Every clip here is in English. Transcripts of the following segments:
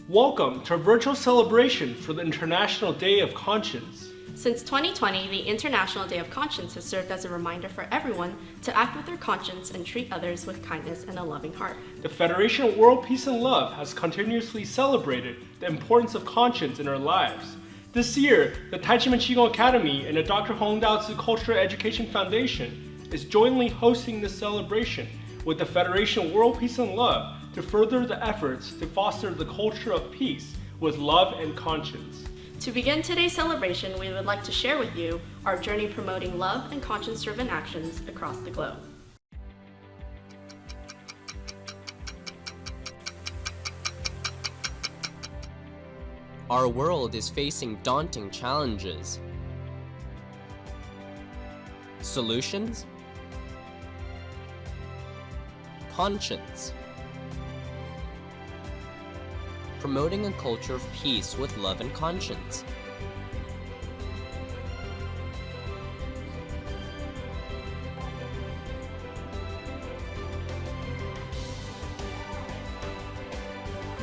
Welcome to a virtual celebration for the International Day of Conscience. Since 2020, the International Day of Conscience has served as a reminder for everyone to act with their conscience and treat others with kindness and a loving heart. The Federation of World Peace and Love has continuously celebrated the importance of conscience in our lives. This year, the Taichimen Qigong Academy and the Dr. Hong Dao-Zi Cultural Education Foundation is jointly hosting this celebration with the Federation of World Peace and Love to further the efforts to foster the culture of peace with love and conscience. To begin today's celebration, we would like to share with you our journey promoting love and conscience-driven actions across the globe. Our world is facing daunting challenges. Solutions? Conscience. Promoting a culture of peace with love and conscience.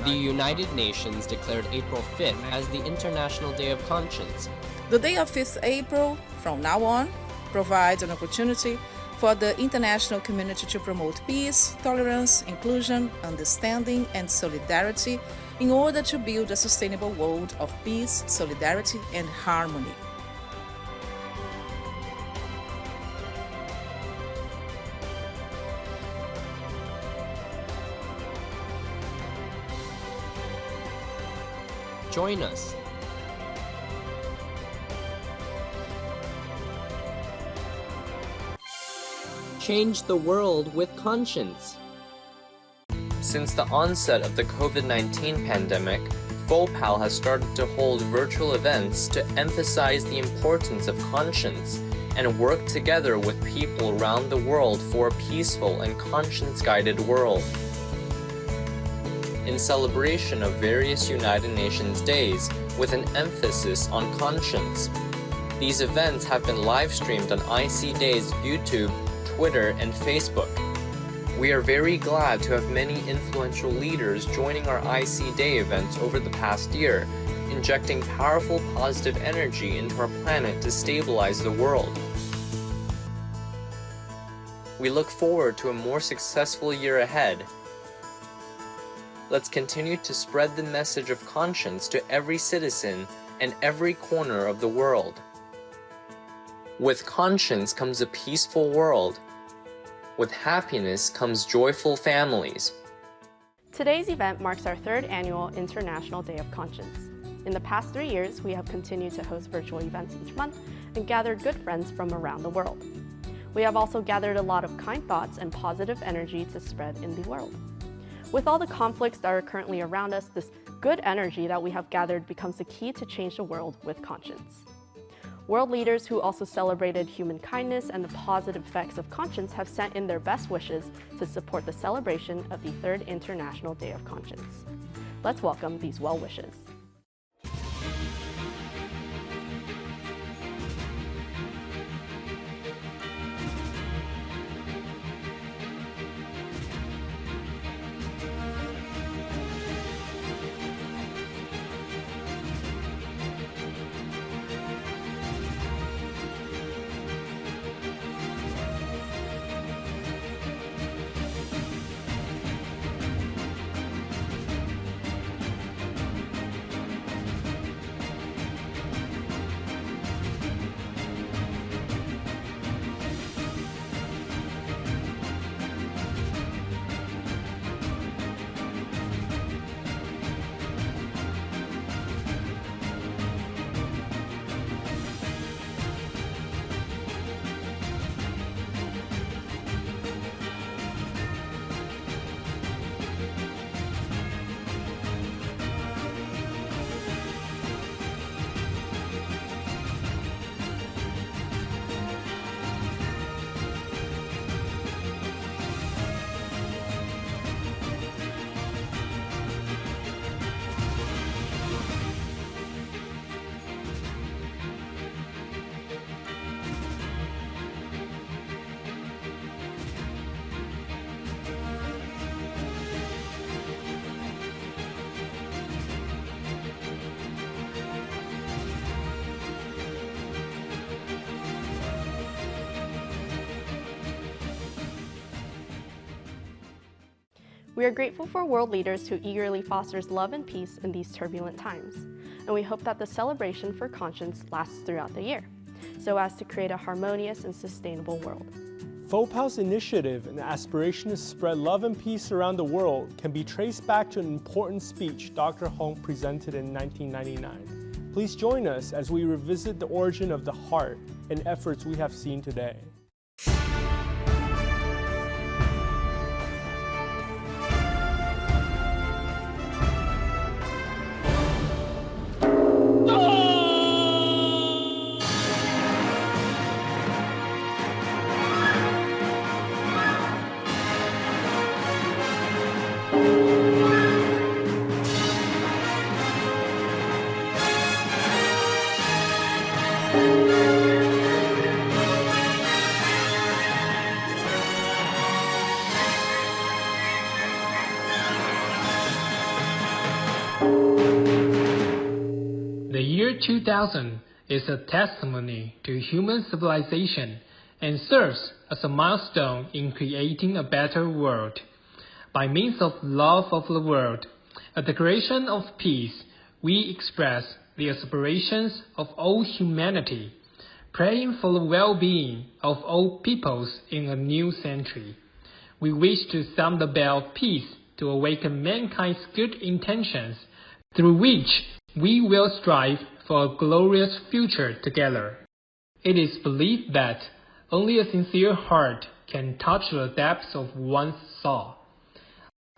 The United Nations declared April 5th as the International Day of Conscience. The day of 5th April, from now on, provides an opportunity for the international community to promote peace, tolerance, inclusion, understanding, and solidarity in order to build a sustainable world of peace, solidarity, and harmony. Join us. Change the world with conscience. Since the onset of the COVID-19 pandemic, FOPAL has started to hold virtual events to emphasize the importance of conscience and work together with people around the world for a peaceful and conscience-guided world. In celebration of various United Nations days with an emphasis on conscience, these events have been live-streamed on IC Day's YouTube, Twitter, and Facebook. We are very glad to have many influential leaders joining our IC Day events over the past year, injecting powerful positive energy into our planet to stabilize the world. We look forward to a more successful year ahead. Let's continue to spread the message of conscience to every citizen and every corner of the world. With conscience comes a peaceful world. With happiness comes joyful families. Today's event marks our third annual International Day of Conscience. In the past 3 years, we have continued to host virtual events each month and gathered good friends from around the world. We have also gathered a lot of kind thoughts and positive energy to spread in the world. With all the conflicts that are currently around us, this good energy that we have gathered becomes the key to change the world with conscience. World leaders who also celebrated human kindness and the positive effects of conscience have sent in their best wishes to support the celebration of the Third International Day of Conscience. Let's welcome these well wishes. We are grateful for world leaders who eagerly fosters love and peace in these turbulent times, and we hope that the celebration for conscience lasts throughout the year, so as to create a harmonious and sustainable world. FOPAO's initiative and aspiration to spread love and peace around the world can be traced back to an important speech Dr. Hong presented in 1999. Please join us as we revisit the origin of the heart and efforts we have seen today. The year 2000 is a testimony to human civilization and serves as a milestone in creating a better world. By means of love of the world, a declaration of peace, we express the aspirations of all humanity, praying for the well-being of all peoples in a new century. We wish to sound the bell of peace to awaken mankind's good intentions, through which we will strive for a glorious future together. It is believed that only a sincere heart can touch the depths of one's soul.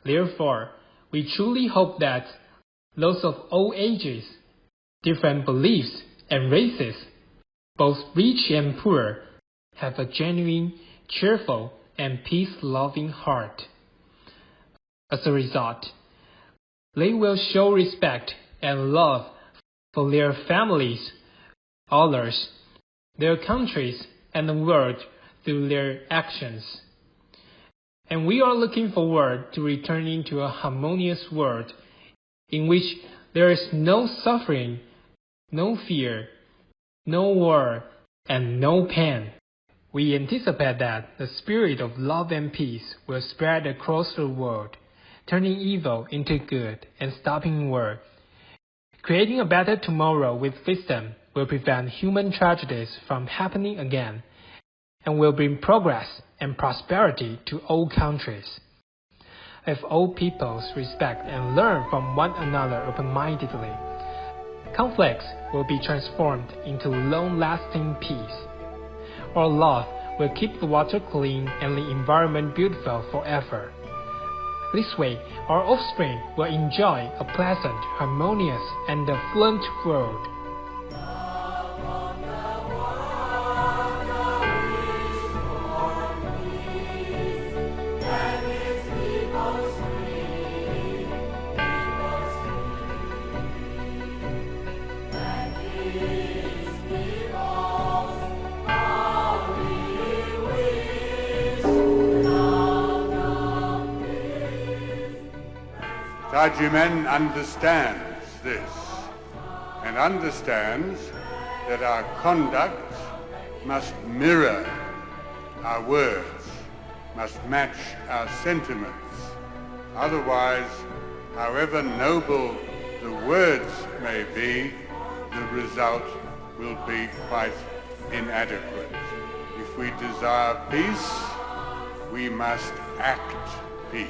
Therefore, we truly hope that those of all ages, different beliefs and races, both rich and poor, have a genuine, cheerful, and peace-loving heart. As a result, they will show respect and love for their families, others, their countries, and the world through their actions. And we are looking forward to returning to a harmonious world in which there is no suffering, no fear, no war, and no pain. We anticipate that the spirit of love and peace will spread across the world, turning evil into good and stopping war. Creating a better tomorrow with wisdom will prevent human tragedies from happening again, and will bring progress and prosperity to all countries. If all peoples respect and learn from one another open-mindedly, conflicts will be transformed into long-lasting peace. Our love will keep the water clean and the environment beautiful forever. This way, our offspring will enjoy a pleasant, harmonious, and affluent world. Tajimen understands this and understands that our conduct must mirror our words, must match our sentiments. Otherwise, however noble the words may be, the result will be quite inadequate. If we desire peace, we must act peace.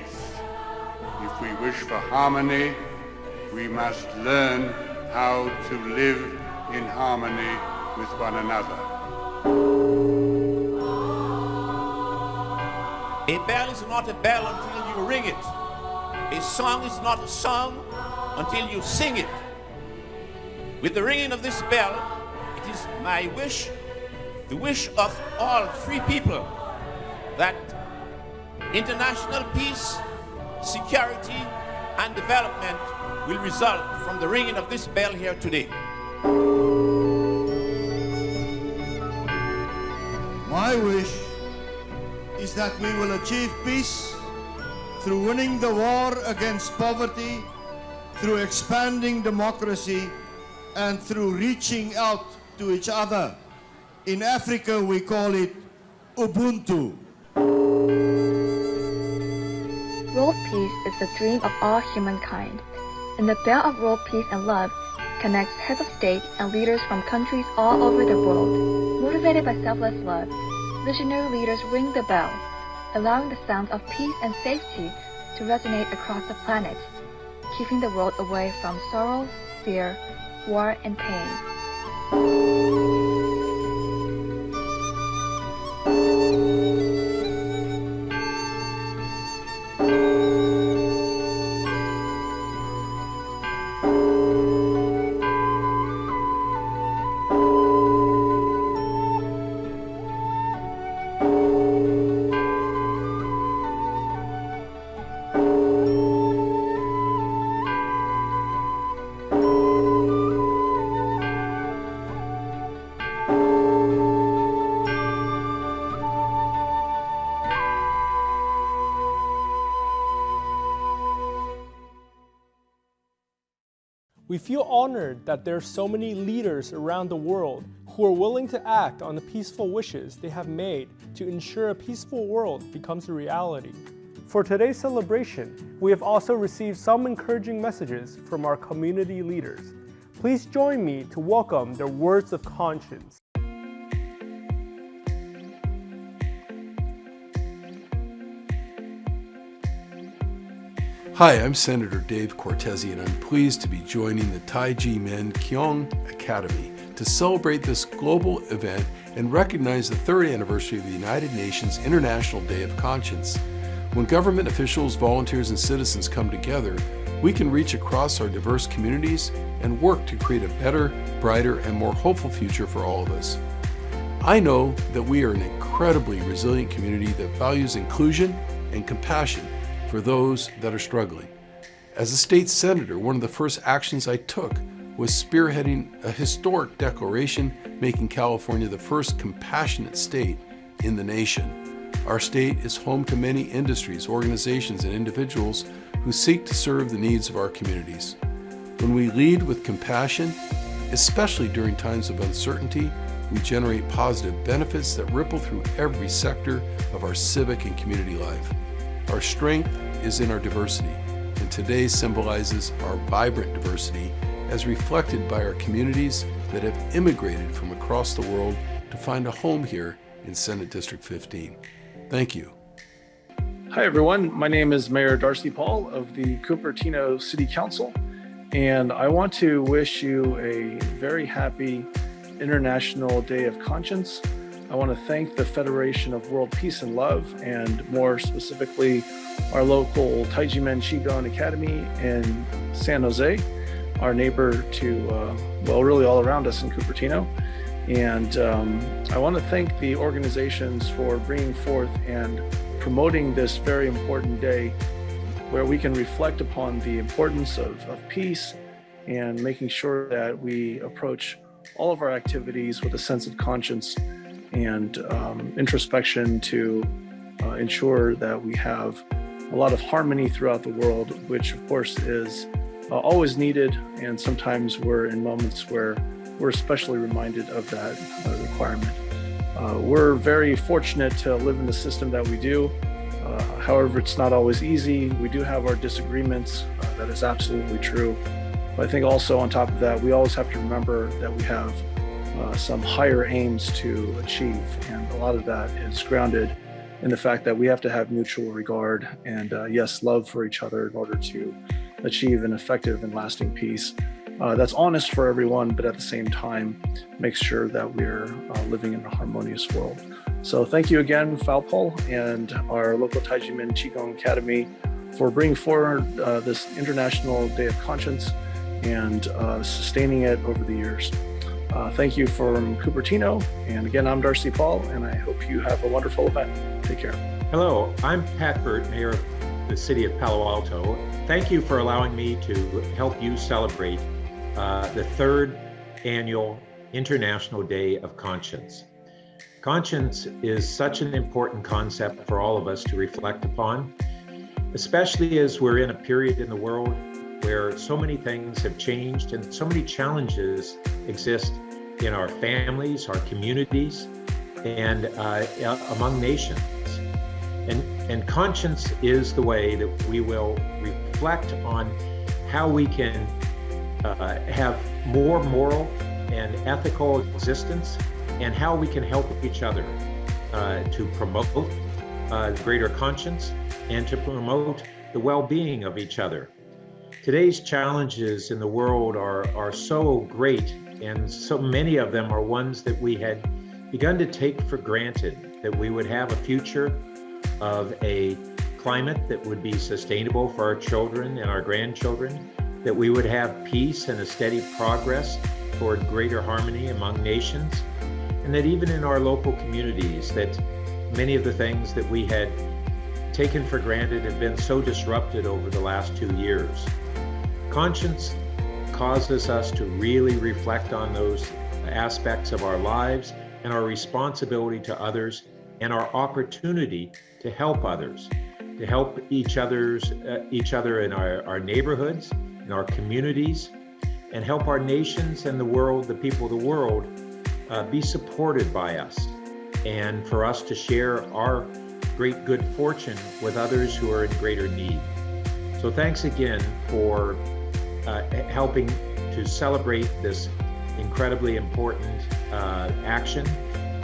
If we wish for harmony, we must learn how to live in harmony with one another. A bell is not a bell until you ring it. A song is not a song until you sing it. With the ringing of this bell, it is my wish, the wish of all free people, that international peace, security, and development will result from the ringing of this bell here today. My wish is that we will achieve peace through winning the war against poverty, through expanding democracy, and through reaching out to each other. In Africa, we call it Ubuntu. Role World peace is the dream of all humankind, and the Bell of World Peace and Love connects heads of state and leaders from countries all over the world. Motivated by selfless love, visionary leaders ring the bell, allowing the sounds of peace and safety to resonate across the planet, keeping the world away from sorrow, fear, war, and pain. We feel honored that there are so many leaders around the world who are willing to act on the peaceful wishes they have made to ensure a peaceful world becomes a reality. For today's celebration, we have also received some encouraging messages from our community leaders. Please join me to welcome their words of conscience. Hi, I'm Senator Dave Cortese, and I'm pleased to be joining the Taiji-Men Qigong Academy to celebrate this global event and recognize the 3rd anniversary of the United Nations International Day of Conscience. When government officials, volunteers, and citizens come together, we can reach across our diverse communities and work to create a better, brighter, and more hopeful future for all of us. I know that we are an incredibly resilient community that values inclusion and compassion for those that are struggling. As a state senator, one of the first actions I took was spearheading a historic declaration making California the first compassionate state in the nation. Our state is home to many industries, organizations, and individuals who seek to serve the needs of our communities. When we lead with compassion, especially during times of uncertainty, we generate positive benefits that ripple through every sector of our civic and community life. Our strength is in our diversity, and today symbolizes our vibrant diversity as reflected by our communities that have immigrated from across the world to find a home here in Senate District 15. Thank you. Hi everyone, my name is Mayor Darcy Paul of the Cupertino City Council, and I want to wish you a very happy International Day of Conscience. I want to thank the Federation of World Peace and Love, and more specifically, our local Taiji-Men Qigong Academy in San Jose, our neighbor to, really all around us in Cupertino. And I want to thank the organizations for bringing forth and promoting this very important day where we can reflect upon the importance of peace and making sure that we approach all of our activities with a sense of conscience and introspection to ensure that we have a lot of harmony throughout the world, which of course is always needed, and sometimes we're in moments where we're especially reminded of that requirement. We're very fortunate to live in the system that we do. However, it's not always easy. We do have our disagreements. That is absolutely true. But I think also on top of that, we always have to remember that we have some higher aims to achieve, and a lot of that is grounded in the fact that we have to have mutual regard and yes, love for each other in order to achieve an effective and lasting peace that's honest for everyone, but at the same time makes sure that we're living in a harmonious world. So thank you again, Falpol and our local Taiji-Men Qigong Academy for bringing forward this International Day of Conscience and sustaining it over the years. Thank you from Cupertino, and again, I'm Darcy Paul, and I hope you have a wonderful event. Take care. Hello, I'm Pat Burt, Mayor of the City of Palo Alto. Thank you for allowing me to help you celebrate the 3rd Annual International Day of Conscience. Conscience is such an important concept for all of us to reflect upon, especially as we're in a period in the world where so many things have changed and so many challenges exist in our families, our communities, and among nations. And conscience is the way that we will reflect on how we can have more moral and ethical existence, and how we can help each other to promote greater conscience and to promote the well-being of each other. Today's challenges in the world are so great, and so many of them are ones that we had begun to take for granted, that we would have a future of a climate that would be sustainable for our children and our grandchildren, that we would have peace and a steady progress toward greater harmony among nations, and that even in our local communities, that many of the things that we had taken for granted have been so disrupted over the last 2 years. Conscience causes us to really reflect on those aspects of our lives and our responsibility to others and our opportunity to help others, to help each other in our neighborhoods, in our communities, and help our nations and the world, the people of the world, be supported by us, and for us to share our great good fortune with others who are in greater need. So thanks again for helping to celebrate this incredibly important action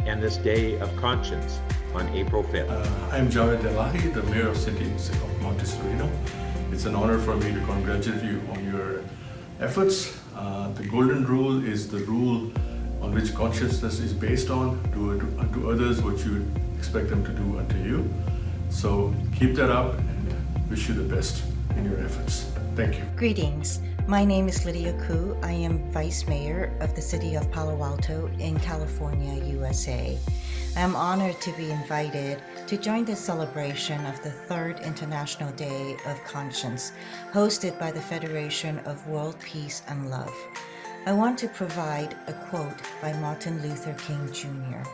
and this Day of Conscience on April 5th. I'm Javed Delahi, the Mayor of City of Montessorino. It's an honor for me to congratulate you on your efforts. The golden rule is the rule on which consciousness is based on. Do unto others what you expect them to do unto you. So keep that up and wish you the best in your efforts. Thank you. Greetings. My name is Lydia Koo. I am Vice Mayor of the City of Palo Alto in California, USA. I am honored to be invited to join the celebration of the 3rd International Day of Conscience, hosted by the Federation of World Peace and Love. I want to provide a quote by Martin Luther King Jr.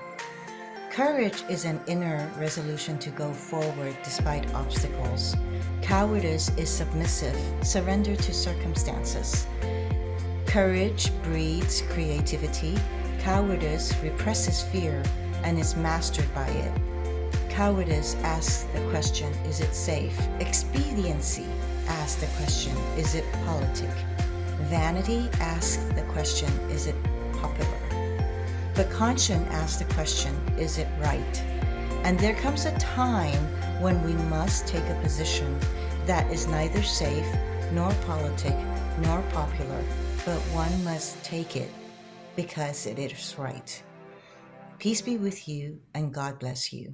Courage is an inner resolution to go forward despite obstacles. Cowardice is submissive, surrender to circumstances. Courage breeds creativity. Cowardice represses fear and is mastered by it. Cowardice asks the question, is it safe? Expediency asks the question, is it politic? Vanity asks the question, is it popular? But conscience asks the question, is it right? And there comes a time when we must take a position that is neither safe, nor politic, nor popular, but one must take it because it is right. Peace be with you, and God bless you.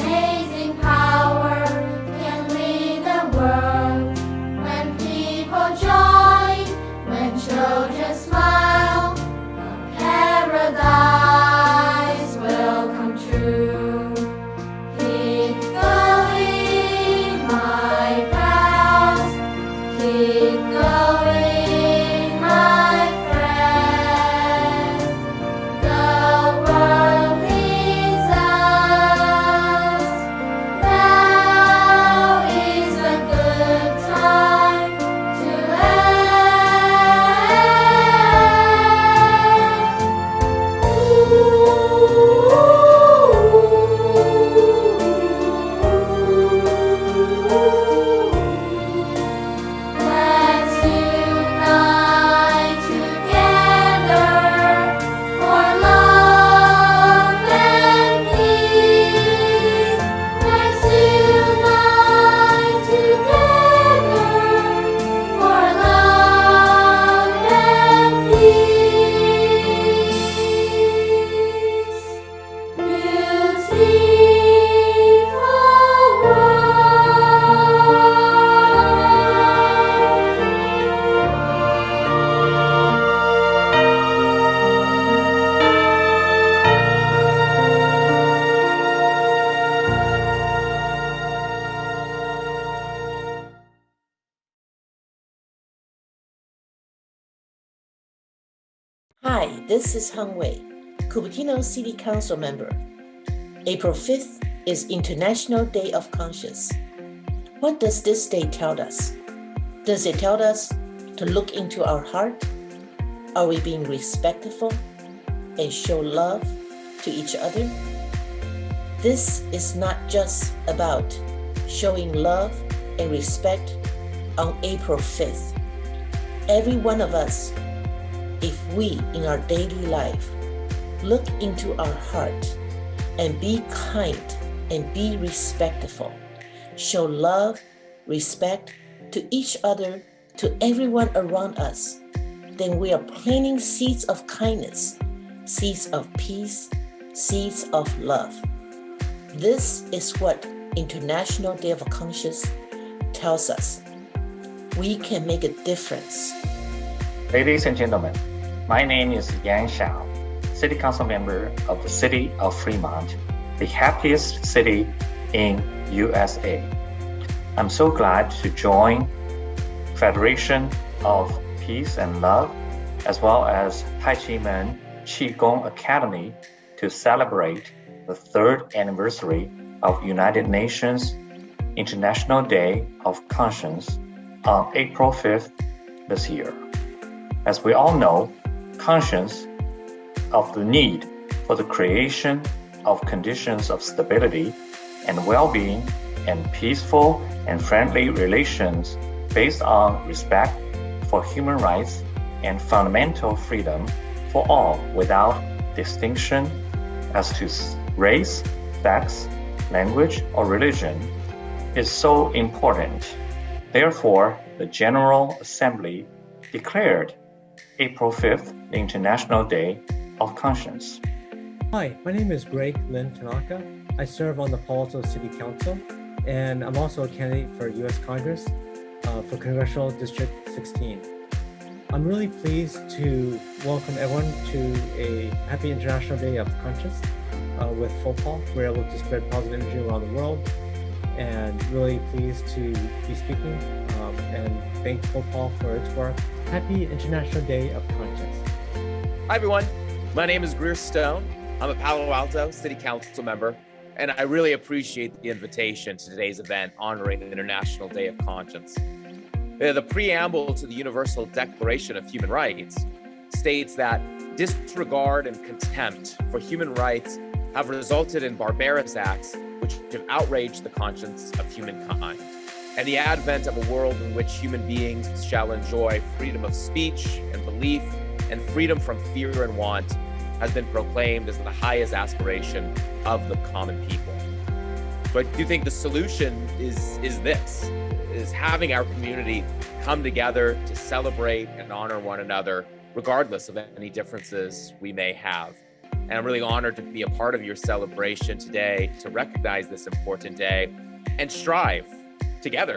Amazing power can lead the world. Hi, this is Hung Wei, Cupertino City Council member. April 5th is International Day of Conscience. What does this day tell us? Does it tell us to look into our heart? Are we being respectful and show love to each other? This is not just about showing love and respect on April 5th. Every one of us, if we in our daily life look into our heart and be kind and be respectful, show love, respect to each other, to everyone around us, then we are planting seeds of kindness, seeds of peace, seeds of love. This is what International Day of Conscience tells us. We can make a difference. Ladies and gentlemen, my name is Yan Xiao, City Council member of the City of Fremont, the happiest city in USA. I'm so glad to join Federation of Peace and Love, as well as Tai Chi Men Qigong Academy to celebrate the 3rd anniversary of United Nations International Day of Conscience on April 5th this year. As we all know, conscience of the need for the creation of conditions of stability and well-being and peaceful and friendly relations based on respect for human rights and fundamental freedom for all without distinction as to race, sex, language, or religion is so important. Therefore, the General Assembly declared April 5th the International Day of Conscience. Hi, my name is Greg Lynn Tanaka. I serve on the Palo Alto City Council, and I'm also a candidate for U.S. Congress for Congressional District 16. I'm really pleased to welcome everyone to a happy International Day of Conscience with football. We're able to spread positive energy around the world, and really pleased to be speaking and thank football for its work. Happy International Day of Conscience. Hi everyone, my name is Greer Stone. I'm a Palo Alto City Council member, and I really appreciate the invitation to today's event honoring the International Day of Conscience. The preamble to the Universal Declaration of Human Rights states that disregard and contempt for human rights have resulted in barbarous acts which have outraged the conscience of humankind. And the advent of a world in which human beings shall enjoy freedom of speech and belief and freedom from fear and want has been proclaimed as the highest aspiration of the common people. So I do think the solution is having our community come together to celebrate and honor one another, regardless of any differences we may have. And I'm really honored to be a part of your celebration today, to recognize this important day and strive together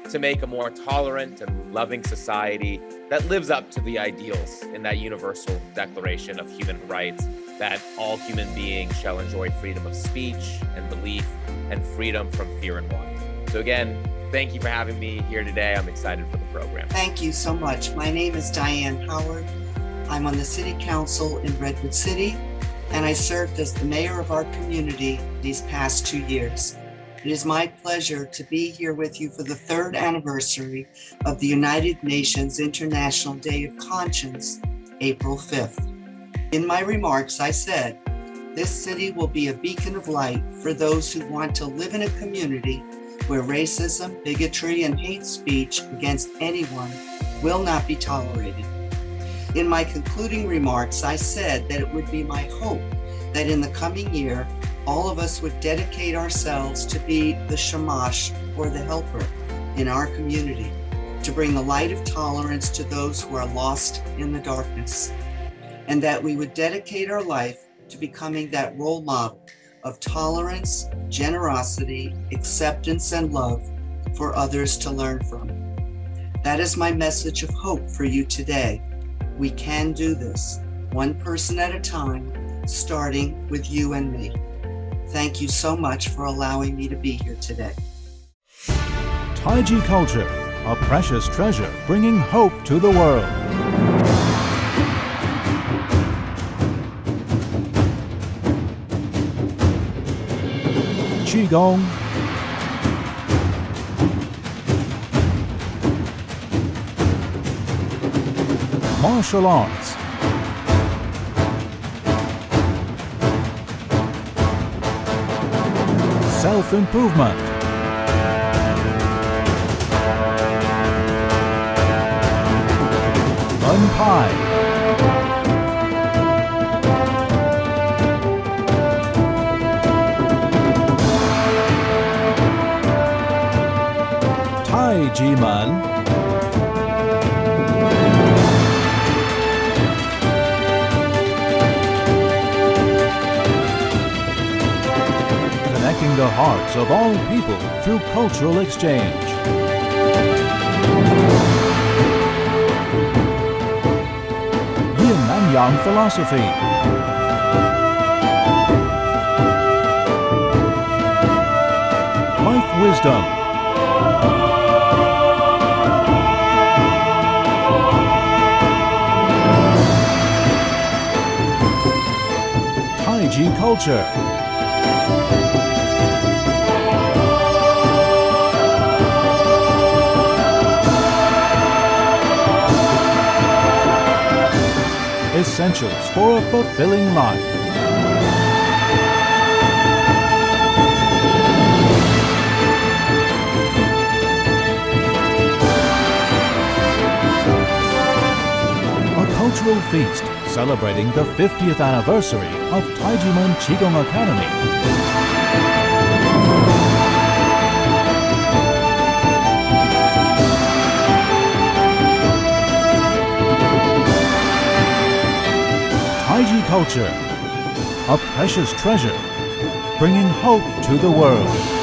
to make a more tolerant and loving society that lives up to the ideals in that Universal Declaration of Human Rights, that all human beings shall enjoy freedom of speech and belief and freedom from fear and want. So again, thank you for having me here today. I'm excited for the program. Thank you so much. My name is Diane Howard. I'm on the City Council in Redwood City, and I served as the mayor of our community these past 2 years. It is my pleasure to be here with you for the 3rd anniversary of the United Nations International Day of Conscience, April 5th. In my remarks, I said, this city will be a beacon of light for those who want to live in a community where racism, bigotry, and hate speech against anyone will not be tolerated. In my concluding remarks, I said that it would be my hope that in the coming year, all of us would dedicate ourselves to be the shamash, or the helper, in our community, to bring the light of tolerance to those who are lost in the darkness, and that we would dedicate our life to becoming that role model of tolerance, generosity, acceptance, and love for others to learn from. That is my message of hope for you today. We can do this, one person at a time, starting with you and me. Thank you so much for allowing me to be here today. Taiji culture, a precious treasure bringing hope to the world. Qigong, martial arts, self-improvement, Pie, Tai Chi Man, connecting the hearts of all people through cultural exchange. Yin and Yang philosophy, life wisdom, Tai Chi culture, essentials for a fulfilling life. A cultural feast celebrating the 50th anniversary of Taijimen Qigong Academy. Tai Chi culture, a precious treasure, bringing hope to the world.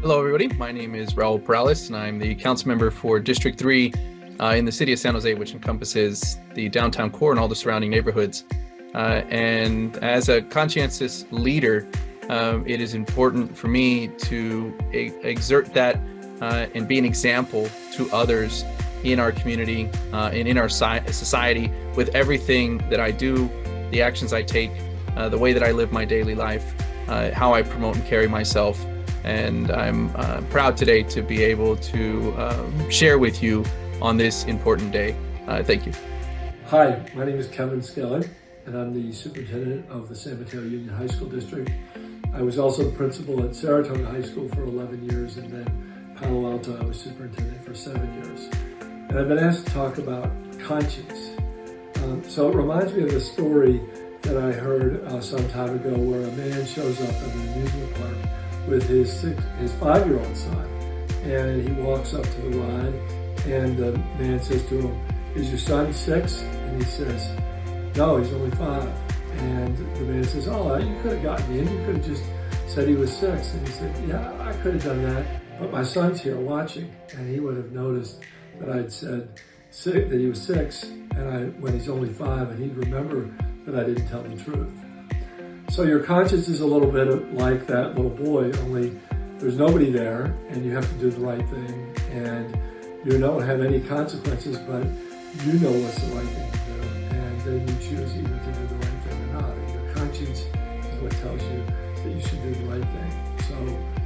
Hello, everybody. My name is Raul Perales, and I'm the council member for District 3 in the city of San Jose, which encompasses the downtown core and all the surrounding neighborhoods. And as a conscientious leader, it is important for me to exert that and be an example to others in our community and in our society with everything that I do, the actions I take, the way that I live my daily life, how I promote and carry myself. And I'm proud today to be able to share with you on this important day. Thank you. Hi, my name is Kevin Skellin, and I'm the superintendent of the San Mateo Union High School District. I was also the principal at Saratoga High School for 11 years, and then Palo Alto, I was superintendent for 7 years. And I've been asked to talk about conscience. So it reminds me of a story that I heard some time ago where a man shows up at an amusement park with his 5-year-old son, and he walks up to the ride, and the man says to him, "Is your son 6?" And he says, "No, he's only 5." And the man says, "Oh, you could have gotten in. You could have just said he was 6." And he said, "Yeah, I could have done that, but my son's here watching," and he would have noticed that I'd said that he was 6, and when he's only 5, and he'd remember that I didn't tell the truth. So your conscience is a little bit like that little boy, only there's nobody there, and you have to do the right thing, and you don't have any consequences, but you know what's the right thing to do, and then you choose either to do the right thing or not. And your conscience is what tells you that you should do the right thing. So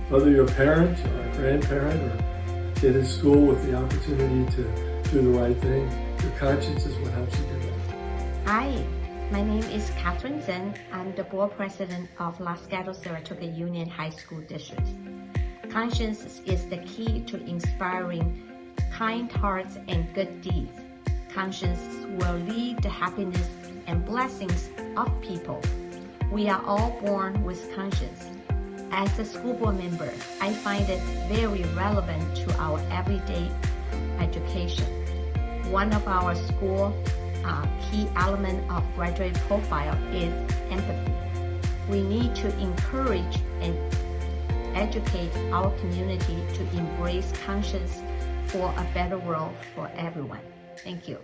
whether you're a parent or a grandparent or a kid in school with the opportunity to do the right thing, your conscience is what helps you do that. Hi. My name is Catherine Zen. I'm the board president of Los Gatos Saratoga Union High School District. Conscience is the key to inspiring kind hearts and good deeds. Conscience will lead to happiness and blessings of people. We are all born with conscience. As a school board member, I find it very relevant to our everyday education. One of our school key element of graduate profile is empathy. We need to encourage and educate our community to embrace conscience for a better world for everyone. Thank you.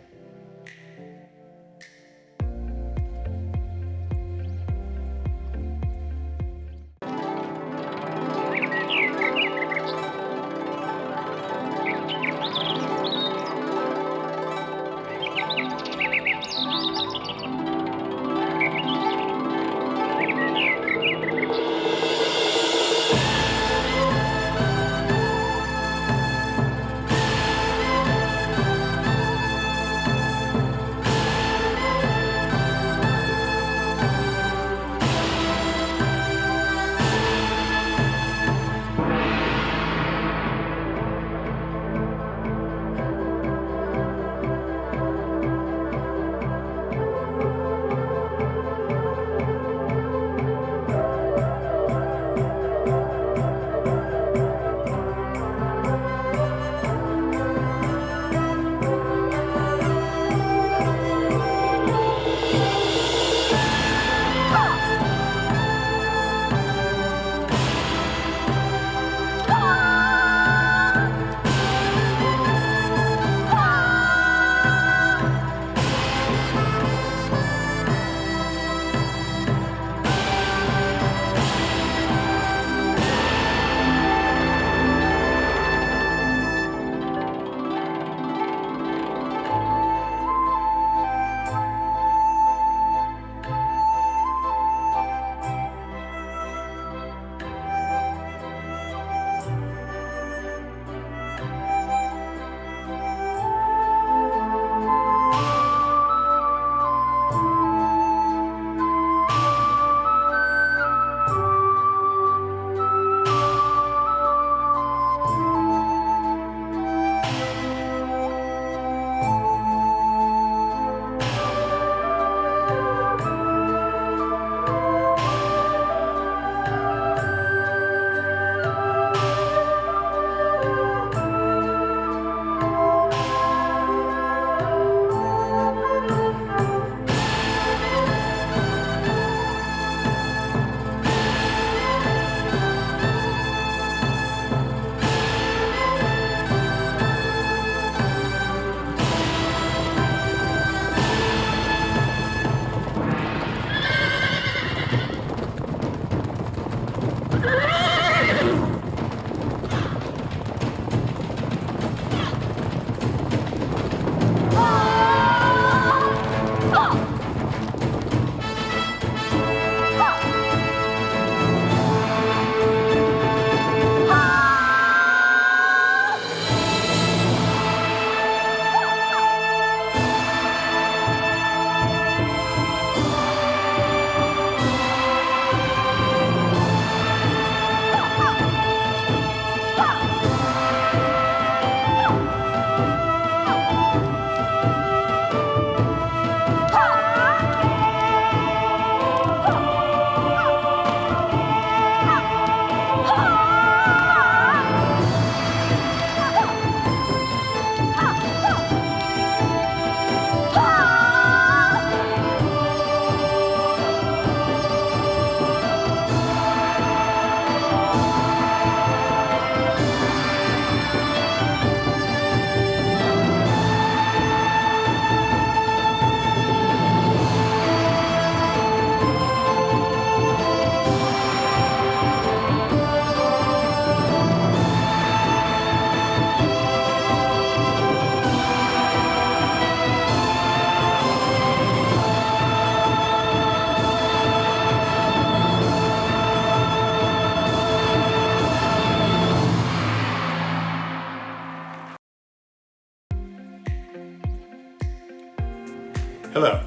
Hello,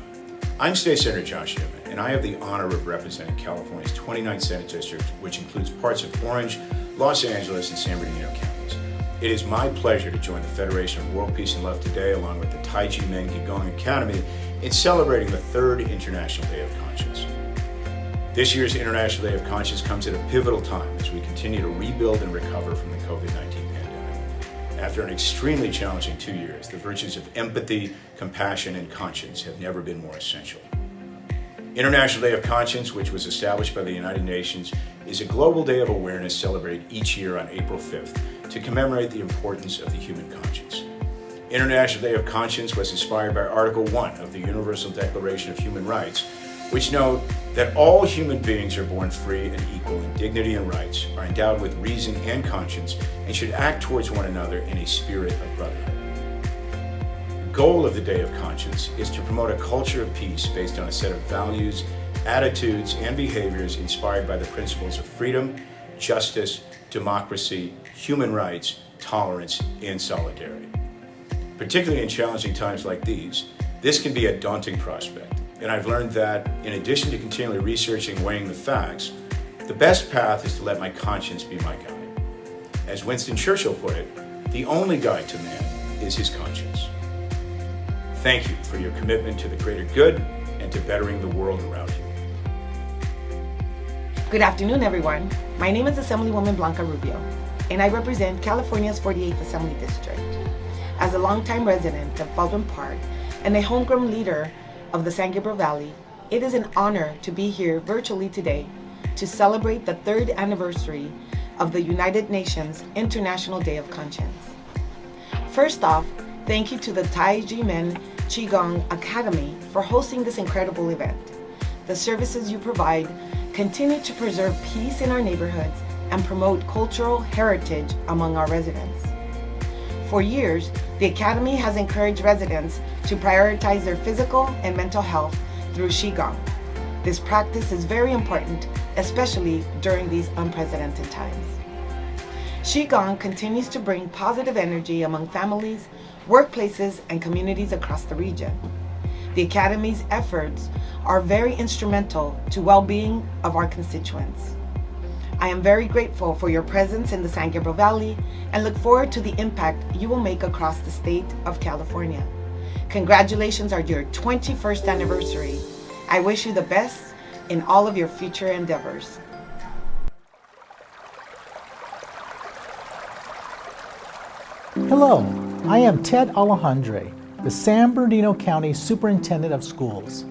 I'm State Senator Josh Newman, and I have the honor of representing California's 29th Senate District, which includes parts of Orange, Los Angeles, and San Bernardino counties. It is my pleasure to join the Federation of World Peace and Love today, along with the Taiji Men Qigong Academy, in celebrating the third International Day of Conscience. This year's International Day of Conscience comes at a pivotal time as we continue to rebuild and recover from the COVID-19 pandemic. After an extremely challenging 2 years, the virtues of empathy, compassion, and conscience have never been more essential. International Day of Conscience, which was established by the United Nations, is a global day of awareness celebrated each year on April 5th to commemorate the importance of the human conscience. International Day of Conscience was inspired by Article 1 of the Universal Declaration of Human Rights, which note that all human beings are born free and equal in dignity and rights, are endowed with reason and conscience, and should act towards one another in a spirit of brotherhood. The goal of the Day of Conscience is to promote a culture of peace based on a set of values, attitudes, and behaviors inspired by the principles of freedom, justice, democracy, human rights, tolerance, and solidarity. Particularly in challenging times like these, this can be a daunting prospect, and I've learned that, in addition to continually researching and weighing the facts, the best path is to let my conscience be my guide. As Winston Churchill put it, the only guide to man is his conscience. Thank you for your commitment to the greater good and to bettering the world around you. Good afternoon, everyone. My name is Assemblywoman Blanca Rubio, and I represent California's 48th Assembly District. As a longtime resident of Baldwin Park and a homegrown leader of the San Gabriel Valley, it is an honor to be here virtually today to celebrate the 3rd anniversary of the United Nations International Day of Conscience. First off, thank you to the Tai Chi Men Qigong Academy for hosting this incredible event. The services you provide continue to preserve peace in our neighborhoods and promote cultural heritage among our residents. For years, the Academy has encouraged residents to prioritize their physical and mental health through Qigong. This practice is very important, especially during these unprecedented times. Qigong continues to bring positive energy among families, workplaces, and communities across the region. The Academy's efforts are very instrumental to well-being of our constituents. I am very grateful for your presence in the San Gabriel Valley and look forward to the impact you will make across the state of California. Congratulations on your 21st anniversary. I wish you the best in all of your future endeavors. Hello, I am Ted Alejandre, the San Bernardino County Superintendent of Schools.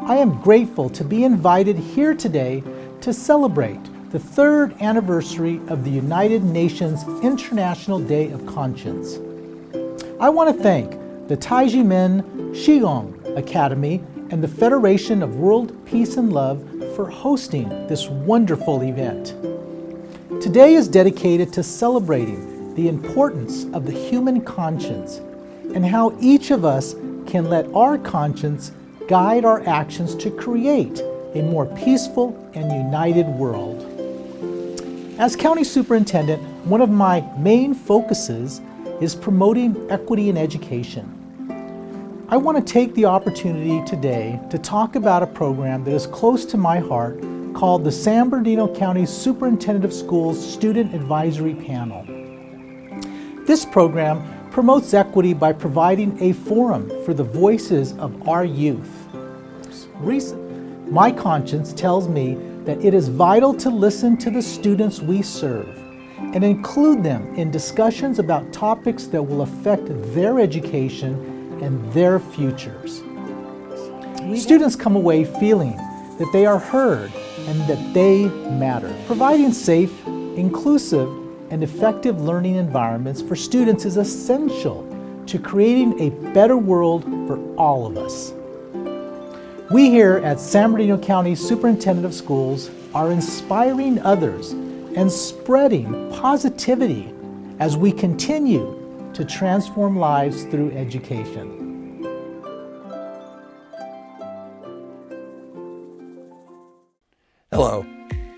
I am grateful to be invited here today to celebrate the 3rd anniversary of the United Nations International Day of Conscience. I want to thank the Tai Chi Men Qigong Academy and the Federation of World Peace and Love for hosting this wonderful event. Today is dedicated to celebrating the importance of the human conscience and how each of us can let our conscience guide our actions to create a more peaceful and united world. As County Superintendent, one of my main focuses is promoting equity in education. I want to take the opportunity today to talk about a program that is close to my heart called the San Bernardino County Superintendent of Schools Student Advisory Panel. This program promotes equity by providing a forum for the voices of our youth. My conscience tells me that it is vital to listen to the students we serve and include them in discussions about topics that will affect their education and their futures. Students come away feeling that they are heard and that they matter. Providing safe, inclusive, and effective learning environments for students is essential to creating a better world for all of us. We here at San Bernardino County Superintendent of Schools are inspiring others and spreading positivity as we continue to transform lives through education. Hello,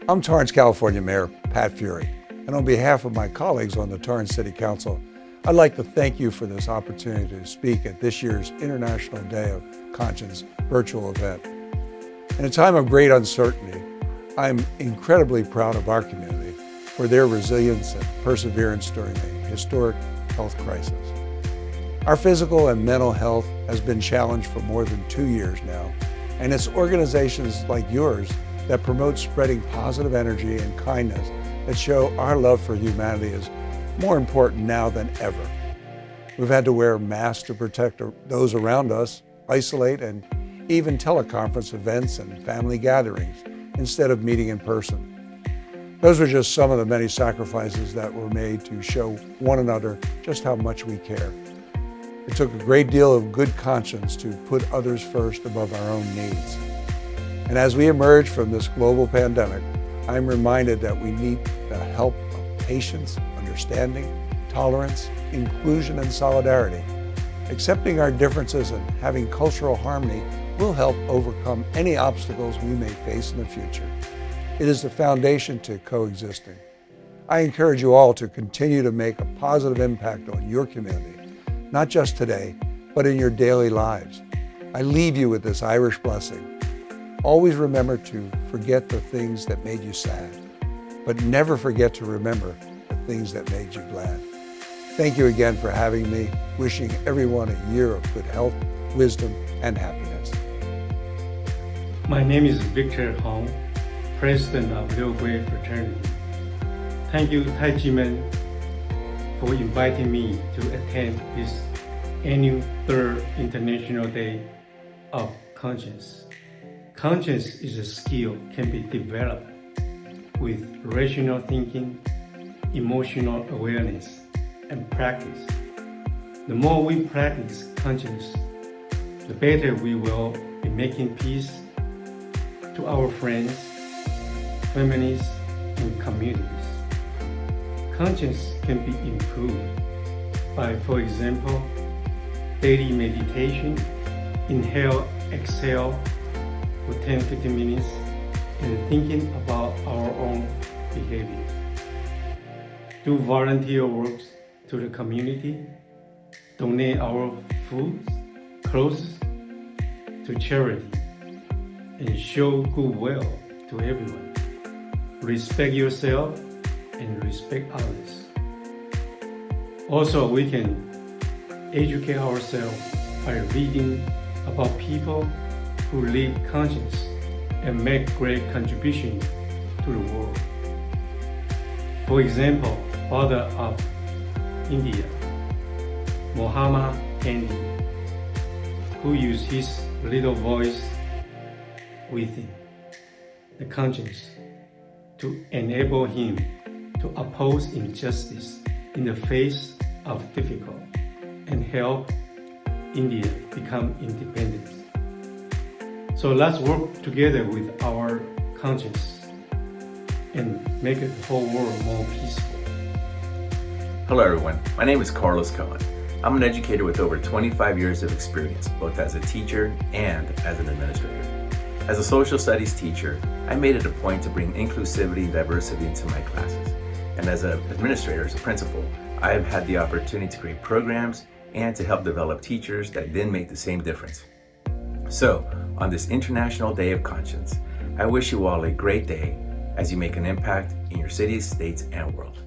I'm Torrance, California Mayor Pat Fury, and on behalf of my colleagues on the Torrance City Council, I'd like to thank you for this opportunity to speak at this year's International Day of Conscience virtual event. In a time of great uncertainty, I'm incredibly proud of our community for their resilience and perseverance during a historic health crisis. Our physical and mental health has been challenged for more than 2 years now, and it's organizations like yours that promote spreading positive energy and kindness that show our love for humanity is more important now than ever. We've had to wear masks to protect those around us, isolate, and even teleconference events and family gatherings instead of meeting in person. Those are just some of the many sacrifices that were made to show one another just how much we care. It took a great deal of good conscience to put others first above our own needs. And as we emerge from this global pandemic, I'm reminded that we need the help of patience, understanding, tolerance, inclusion, and solidarity. Accepting our differences and having cultural harmony will help overcome any obstacles we may face in the future. It is the foundation to coexisting. I encourage you all to continue to make a positive impact on your community, not just today, but in your daily lives. I leave you with this Irish blessing. Always remember to forget the things that made you sad, but never forget to remember the things that made you glad. Thank you again for having me. Wishing everyone a year of good health, wisdom, and happiness. My name is Victor Hong, President of Liu Gui Fraternity. Thank you, Tai Chi Men, for inviting me to attend this annual 3rd International Day of Conscience. Conscience is a skill can be developed with rational thinking, emotional awareness, and practice. The more we practice conscience, the better we will be making peace to our friends, families, and communities. Conscience can be improved by, for example, daily meditation, inhale, exhale for 10-15 minutes, and thinking about our own behavior. Do volunteer work to the community, donate our food, clothes to charity, and show goodwill to everyone. Respect yourself and respect others. Also, we can educate ourselves by reading about people who live conscious and make great contribution to the world. For example, Father of India, Mahatma Gandhi, who used his little voice within the conscience to enable him to oppose injustice in the face of difficult and help India become independent. So let's work together with our conscience and make the whole world more peaceful. Hello everyone, my name is Carlos Cohen. I'm an educator with over 25 years of experience, both as a teacher and as an administrator. As a social studies teacher, I made it a point to bring inclusivity and diversity into my classes. And as an administrator, as a principal, I have had the opportunity to create programs and to help develop teachers that then make the same difference. So, on this International Day of Conscience, I wish you all a great day as you make an impact in your cities, states, and world.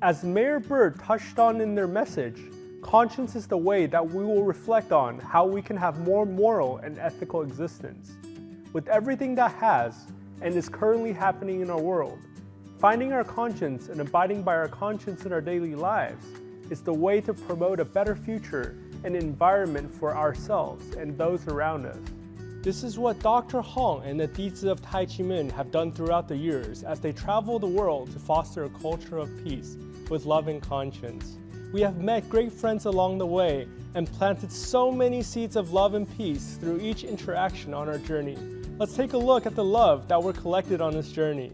As Mayor Bird touched on in their message, conscience is the way that we will reflect on how we can have more moral and ethical existence. With everything that has and is currently happening in our world, Finding our conscience and abiding by our conscience in our daily lives is the way to promote a better future and environment for ourselves and those around us. This is what Dr. Hong and the Dizi of Tai Chi Men have done throughout the years as they travel the world to foster a culture of peace with love and conscience. We have met great friends along the way and planted so many seeds of love and peace through each interaction on our journey. Let's take a look at the love that we're collected on this journey.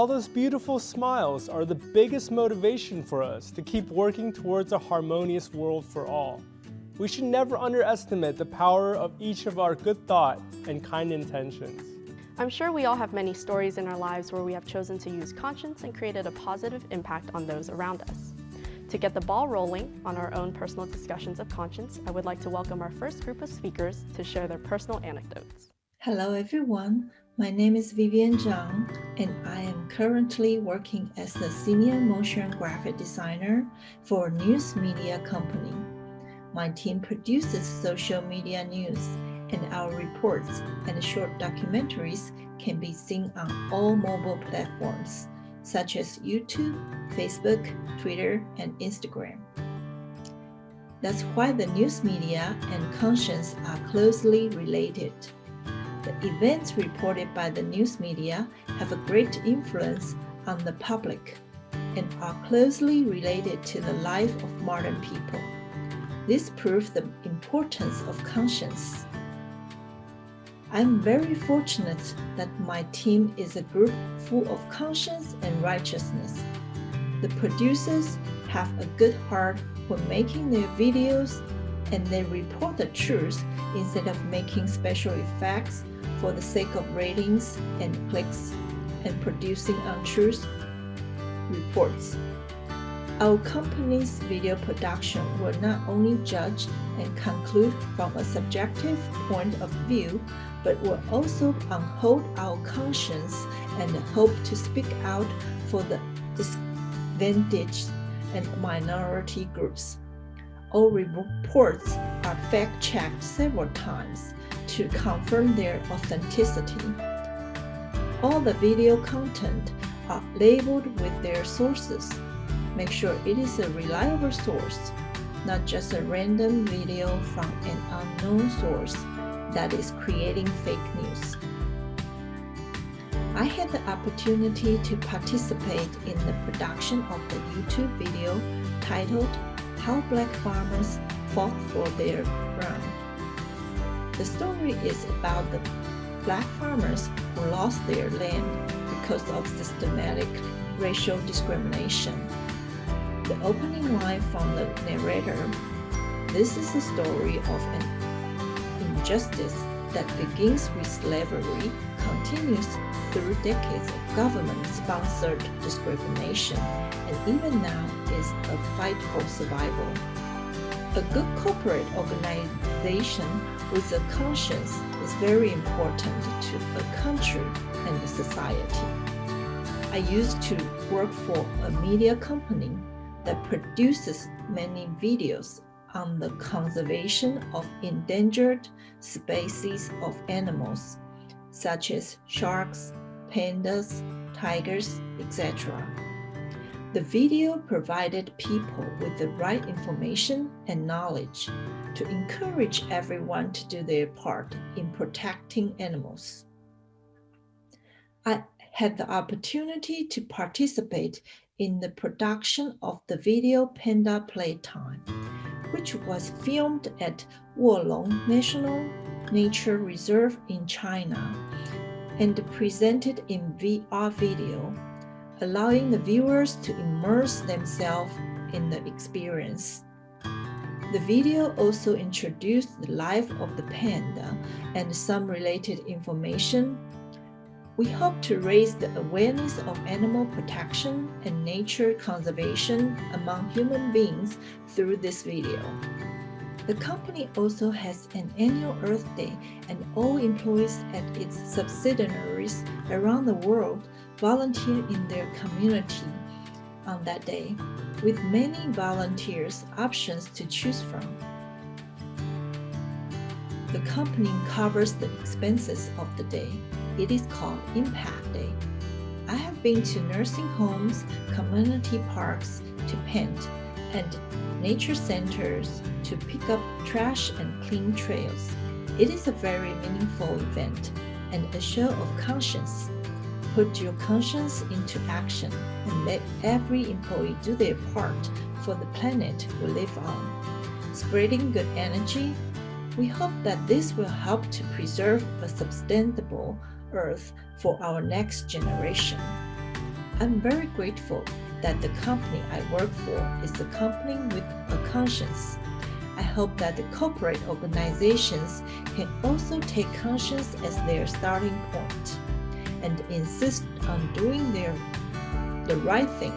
All those beautiful smiles are the biggest motivation for us to keep working towards a harmonious world for all. We should never underestimate the power of each of our good thought and kind intentions. I'm sure we all have many stories in our lives where we have chosen to use conscience and created a positive impact on those around us. To get the ball rolling on our own personal discussions of conscience, I would like to welcome our first group of speakers to share their personal anecdotes. Hello everyone, my name is Vivian Zhang and I am currently working as the Senior Motion Graphic Designer for a news media company. My team produces social media news and our reports and short documentaries can be seen on all mobile platforms such as YouTube, Facebook, Twitter, and Instagram. That's why the news media and conscience are closely related. The events reported by the news media have a great influence on the public and are closely related to the life of modern people. This proves the importance of conscience. I'm very fortunate that my team is a group full of conscience and righteousness. The producers have a good heart when making their videos and they report the truth instead of making special effects for the sake of ratings and clicks and producing untrue reports. Our company's video production will not only judge and conclude from a subjective point of view, but will also uphold our conscience and hope to speak out for the disadvantaged and minority groups. All reports are fact-checked several times to confirm their authenticity. All the video content are labeled with their sources. Make sure it is a reliable source, not just a random video from an unknown source that is creating fake news. I had the opportunity to participate in the production of the YouTube video titled How Black Farmers Fought for Their Ground. The story is about the black farmers who lost their land because of systematic racial discrimination. The opening line from the narrator, "This is a story of an injustice that begins with slavery, continues through decades of government-sponsored discrimination, and even now is a fight for survival." A good corporate organization with a conscience is very important to a country and a society. I used to work for a media company that produces many videos on the conservation of endangered species of animals, such as sharks, pandas, tigers, etc. The video provided people with the right information and knowledge to encourage everyone to do their part in protecting animals. I had the opportunity to participate in the production of the video Panda Playtime, which was filmed at Wolong National Nature Reserve in China and presented in VR video, allowing the viewers to immerse themselves in the experience. The video also introduced the life of the panda and some related information. We hope to raise the awareness of animal protection and nature conservation among human beings through this video. The company also has an annual Earth Day, and all employees at its subsidiaries around the world volunteer in their community on that day, with many volunteers options to choose from. The company covers the expenses of the day. It is called Impact Day. I have been to nursing homes, community parks to paint, and nature centers to pick up trash and clean trails. It is a very meaningful event and a show of conscience. Put your conscience into action and let every employee do their part for the planet we live on. Spreading good energy, we hope that this will help to preserve a sustainable Earth for our next generation. I'm very grateful that the company I work for is a company with a conscience. I hope that the corporate organizations can also take conscience as their starting point and insist on doing the right thing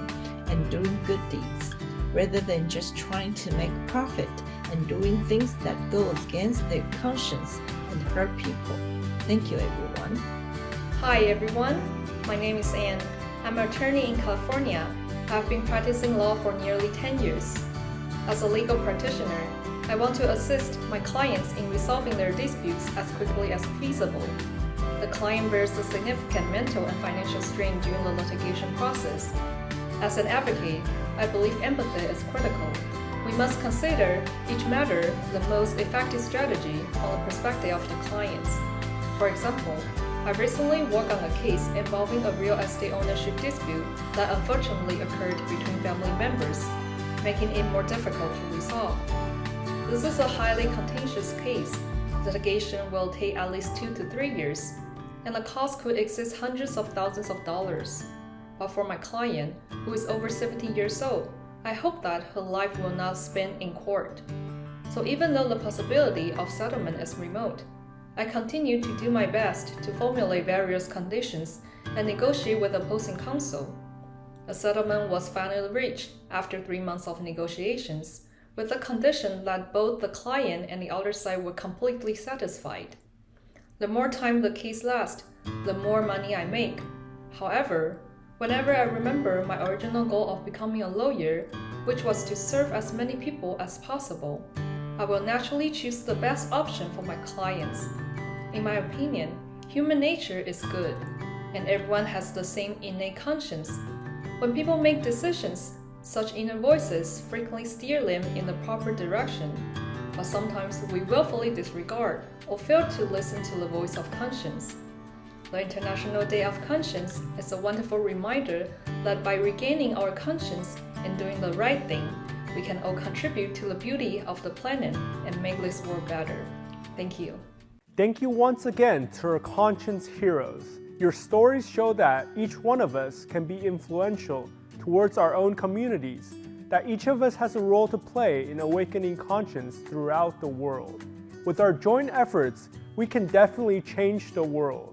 and doing good deeds, rather than just trying to make profit and doing things that go against their conscience and hurt people. Thank you, everyone. Hi, everyone. My name is Anne. I'm an attorney in California. I've been practicing law for nearly 10 years. As a legal practitioner, I want to assist my clients in resolving their disputes as quickly as feasible. The client bears a significant mental and financial strain during the litigation process. As an advocate, I believe empathy is critical. We must consider each matter the most effective strategy from the perspective of the clients. For example, I recently worked on a case involving a real estate ownership dispute that unfortunately occurred between family members, making it more difficult to resolve. This is a highly contentious case. Litigation will take at least 2 to 3 years, and the cost could exceed hundreds of thousands of dollars. But for my client, who is over 70 years old, I hope that her life will not spend in court. So even though the possibility of settlement is remote, I continue to do my best to formulate various conditions and negotiate with the opposing counsel. A settlement was finally reached after 3 months of negotiations, with the condition that both the client and the other side were completely satisfied. The more time the case lasts, the more money I make. However, whenever I remember my original goal of becoming a lawyer, which was to serve as many people as possible, I will naturally choose the best option for my clients. In my opinion, human nature is good, and everyone has the same innate conscience. When people make decisions, such inner voices frequently steer them in the proper direction, but sometimes we willfully disregard or fail to listen to the voice of conscience. The International Day of Conscience is a wonderful reminder that by regaining our conscience and doing the right thing, we can all contribute to the beauty of the planet and make this world better. Thank you. Thank you once again to our conscience heroes. Your stories show that each one of us can be influential towards our own communities, that each of us has a role to play in awakening conscience throughout the world. With our joint efforts, we can definitely change the world.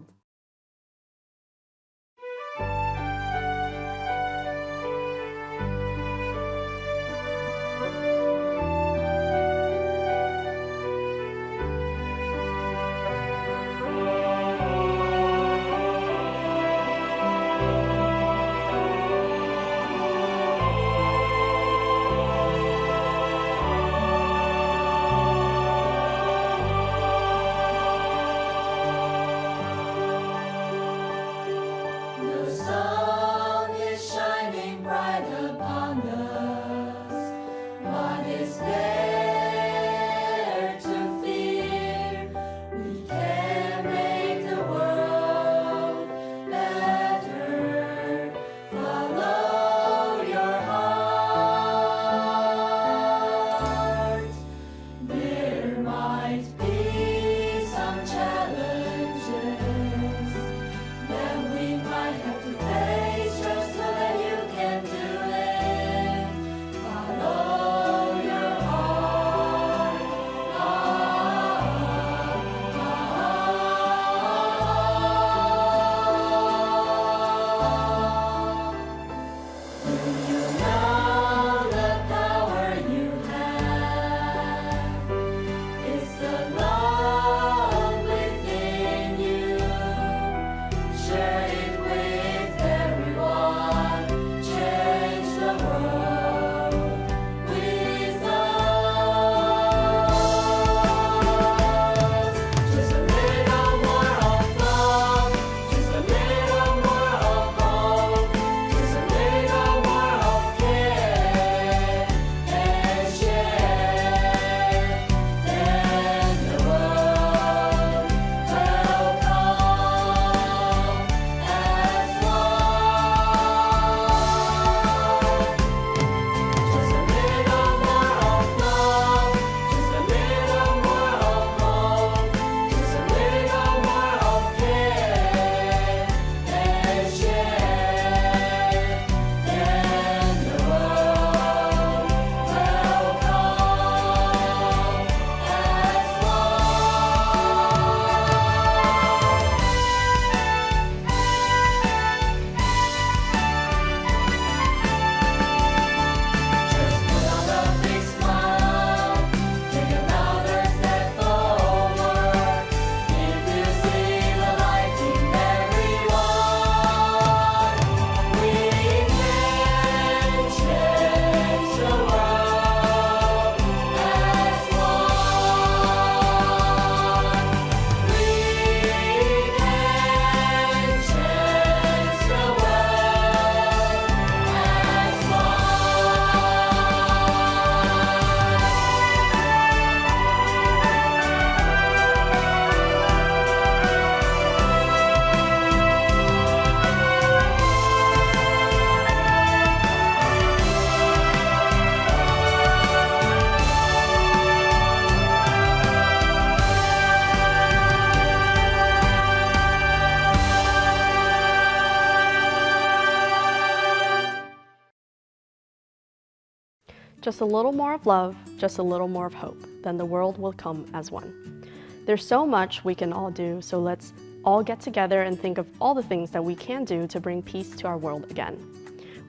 Just a little more of love, just a little more of hope, then the world will come as one. There's so much we can all do, so let's all get together and think of all the things that we can do to bring peace to our world again.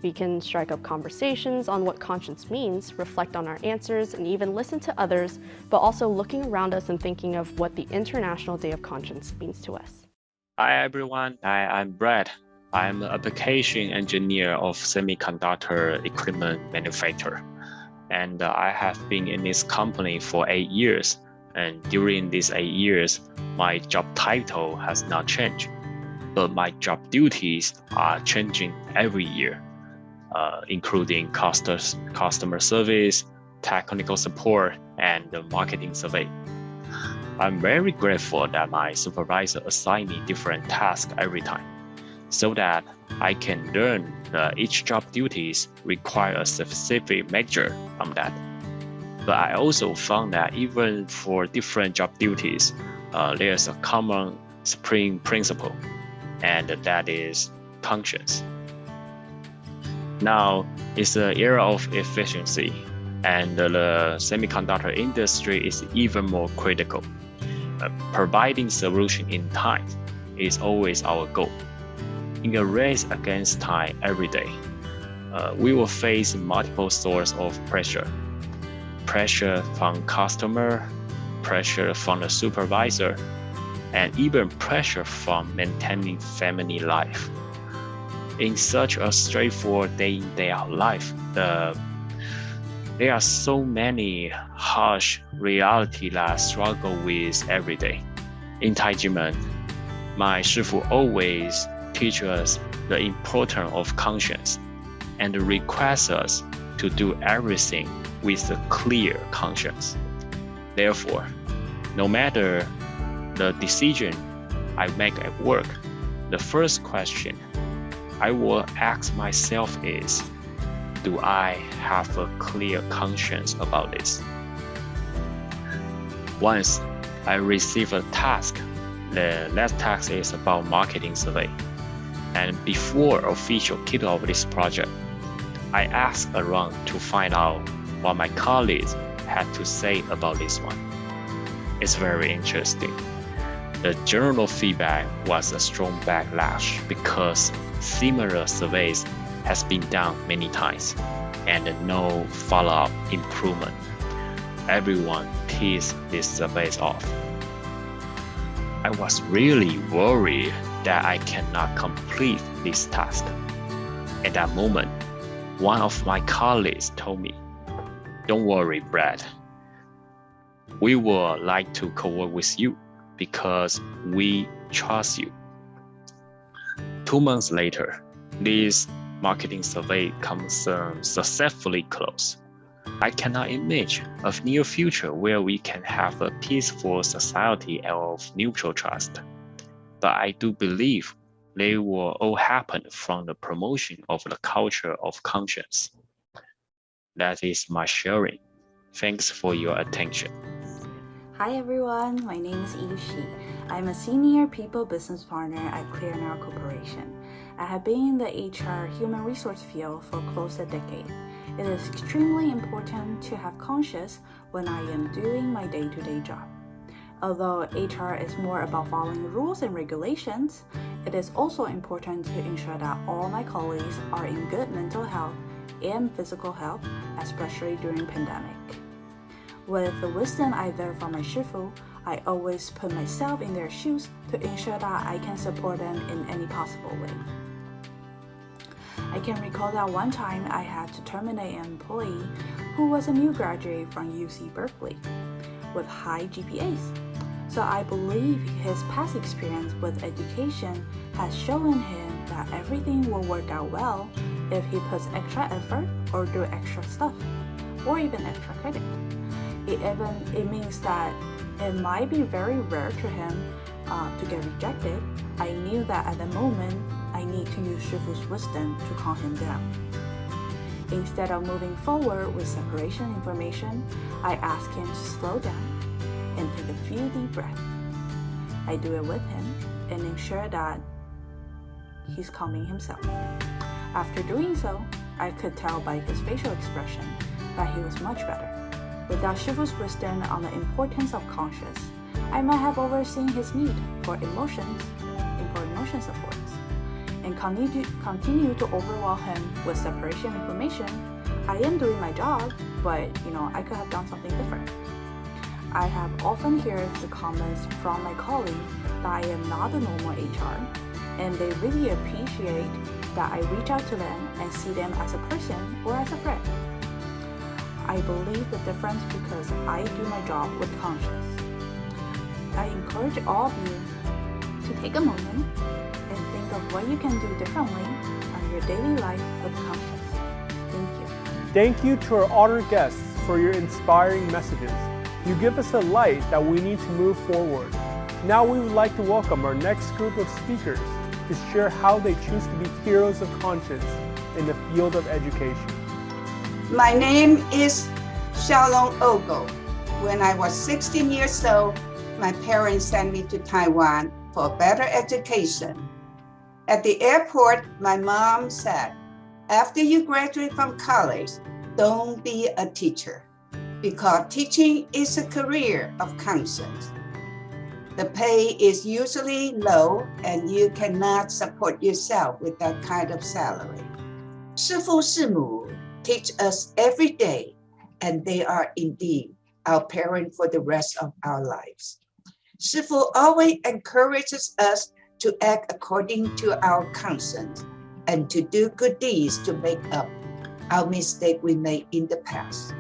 We can strike up conversations on what conscience means, reflect on our answers, and even listen to others, but also looking around us and thinking of what the International Day of Conscience means to us. Hi everyone, I'm Brad. I'm an application engineer of semiconductor equipment manufacturer. And I have been in this company for 8 years. And during these 8 years, my job title has not changed, but my job duties are changing every year. Including customer service, technical support, and the marketing survey. I'm very grateful that my supervisor assigned me different tasks every time, so that I can learn that each job duties require a specific measure on that. But I also found that even for different job duties, there's a common supreme principle, and that is conscience. Now, it's the era of efficiency, and the semiconductor industry is even more critical. Providing solution in time is always our goal. In a race against time every day, we will face multiple sources of pressure. Pressure from customer, pressure from the supervisor, and even pressure from maintaining family life. In such a straightforward day in, day out life, there are so many harsh realities that I struggle with every day. In Taijimen, my Shifu always teaches us the importance of conscience and requests us to do everything with a clear conscience. Therefore, no matter the decision I make at work, the first question I will ask myself is, do I have a clear conscience about this? Once I receive a task, the last task is about marketing survey. And before official kickoff of this project, I asked around to find out what my colleagues had to say about this one. It's very interesting. The general feedback was a strong backlash because similar surveys has been done many times and no follow-up improvement. Everyone pissed these surveys off. I was really worried that I cannot complete this task. At that moment, one of my colleagues told me, "Don't worry, Brad. We would like to co-work with you because we trust you." 2 months later, this marketing survey comes successfully closed. I cannot imagine a near future where we can have a peaceful society of mutual trust. But I do believe they will all happen from the promotion of the culture of conscience. That is my sharing. Thanks for your attention. Hi everyone, my name is Eve Shi. I'm a senior people business partner at Clearnow Corporation. I have been in the HR human resource field for close to a decade. It is extremely important to have conscience when I am doing my day-to-day job. Although HR is more about following rules and regulations, it is also important to ensure that all my colleagues are in good mental health and physical health, especially during pandemic. With the wisdom I learned from my Shifu, I always put myself in their shoes to ensure that I can support them in any possible way. I can recall that one time I had to terminate an employee who was a new graduate from UC Berkeley with high GPAs. So I believe his past experience with education has shown him that everything will work out well if he puts extra effort or do extra stuff, or even extra credit. It means that it might be very rare to him to get rejected. I knew that at the moment, I need to use Shifu's wisdom to calm him down. Instead of moving forward with separation information, I ask him to slow down and take a few deep breaths. I do it with him and ensure that he's calming himself. After doing so, I could tell by his facial expression that he was much better. Without Shifu's wisdom on the importance of conscience, I might have overseen his need for emotion supports and continue to overwhelm him with separation information. I am doing my job, but I could have done something different. I have often heard the comments from my colleagues that I am not a normal HR, and they really appreciate that I reach out to them and see them as a person or as a friend. I believe the difference because I do my job with conscience. I encourage all of you to take a moment and think of what you can do differently on your daily life with conscience. Thank you. Thank you to our honored guests for your inspiring messages. You give us a light that we need to move forward. Now we would like to welcome our next group of speakers to share how they choose to be heroes of conscience in the field of education. My name is Xiaolong Ogo. When I was 16 years old, my parents sent me to Taiwan for a better education. At the airport, my mom said, after you graduate from college, don't be a teacher, because teaching is a career of conscience. The pay is usually low and you cannot support yourself with that kind of salary. 师父师母 teach us every day, and they are indeed our parent for the rest of our lives. 师父 always encourages us to act according to our conscience and to do good deeds to make up our mistake we made in the past.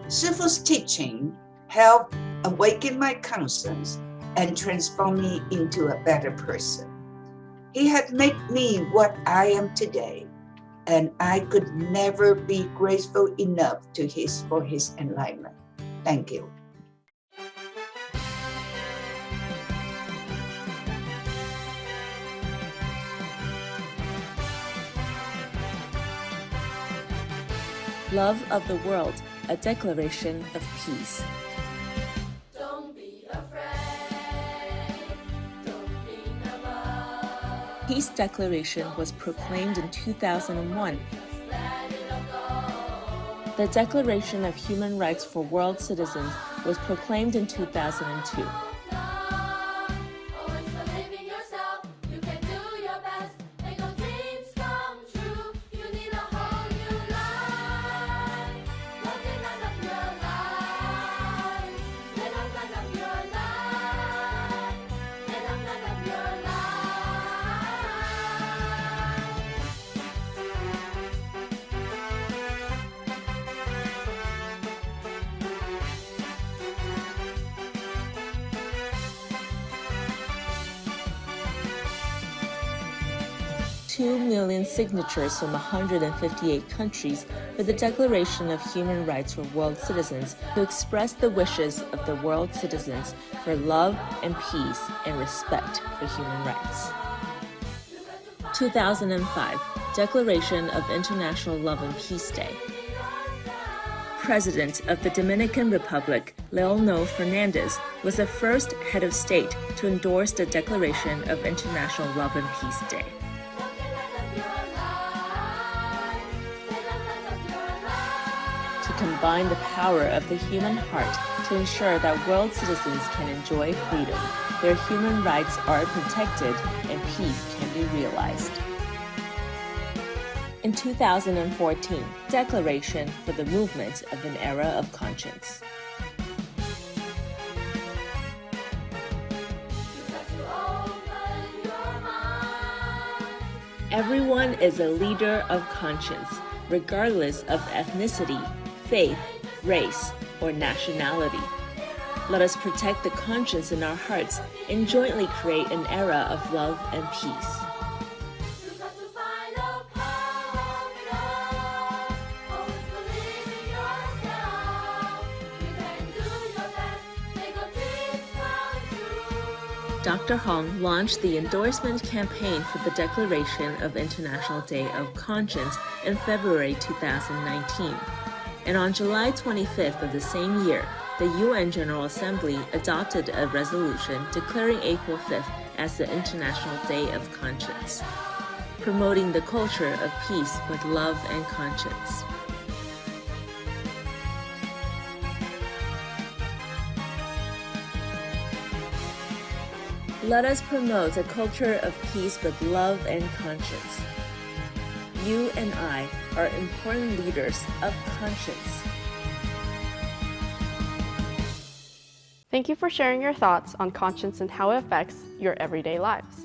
师父's teaching helped awaken my conscience and transform me into a better person. He had made me what I am today, and I could never be grateful enough for his enlightenment. Thank you. Love of the World, a Declaration of Peace. Peace Declaration was proclaimed in 2001. The Declaration of Human Rights for World Citizens was proclaimed in 2002. $2 million signatures from 158 countries for the Declaration of Human Rights for World Citizens to express the wishes of the world citizens for love and peace and respect for human rights. 2005, Declaration of International Love and Peace Day. President of the Dominican Republic, Leonel Fernandez, was the first head of state to endorse the Declaration of International Love and Peace Day. Combine the power of the human heart to ensure that world citizens can enjoy freedom, their human rights are protected, and peace can be realized. In 2014, Declaration for the Movement of an Era of Conscience. Everyone is a leader of conscience, regardless of ethnicity, faith, race, or nationality. Let us protect the conscience in our hearts and jointly create an era of love and peace. Dr. Hong launched the endorsement campaign for the Declaration of International Day of Conscience in February 2019. And on July 25th of the same year, the UN General Assembly adopted a resolution declaring April 5th as the International Day of Conscience, promoting the culture of peace with love and conscience. Let us promote a culture of peace with love and conscience. You and I are important leaders of conscience. Thank you for sharing your thoughts on conscience and how it affects your everyday lives.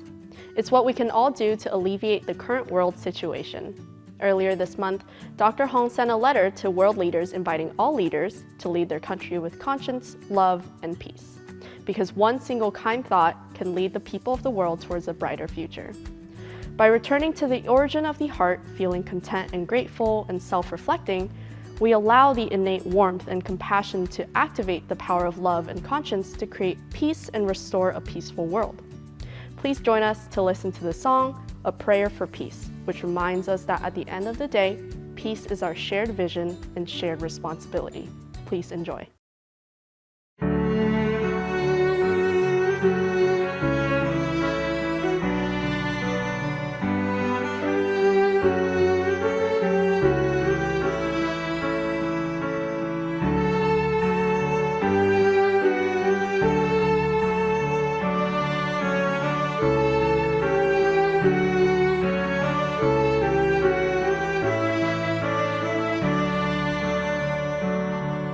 It's what we can all do to alleviate the current world situation. Earlier this month, Dr. Hong sent a letter to world leaders inviting all leaders to lead their country with conscience, love, and peace. Because one single kind thought can lead the people of the world towards a brighter future. By returning to the origin of the heart, feeling content and grateful and self-reflecting, we allow the innate warmth and compassion to activate the power of love and conscience to create peace and restore a peaceful world. Please join us to listen to the song, A Prayer for Peace, which reminds us that at the end of the day, peace is our shared vision and shared responsibility. Please enjoy.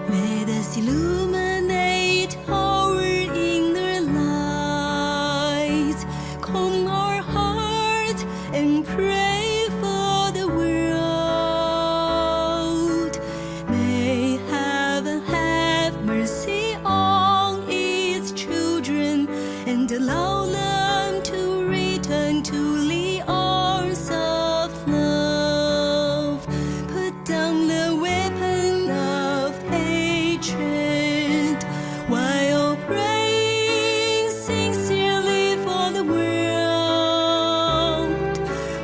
Let us illuminate our inner light, calm our hearts and pray for the world. May heaven have mercy on its children and allow them to return to the arms of love. Put down the weapon of hatred while praying sincerely for the world.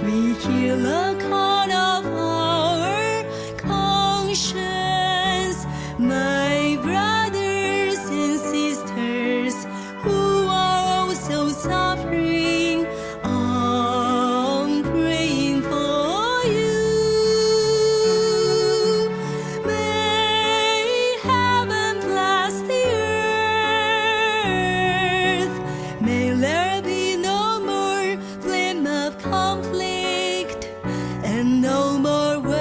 We hear the call of our conscience, my brothers and sisters who are also suffering. I'm praying for you. May heaven bless the earth. May there be no more flame of conflict and no more war.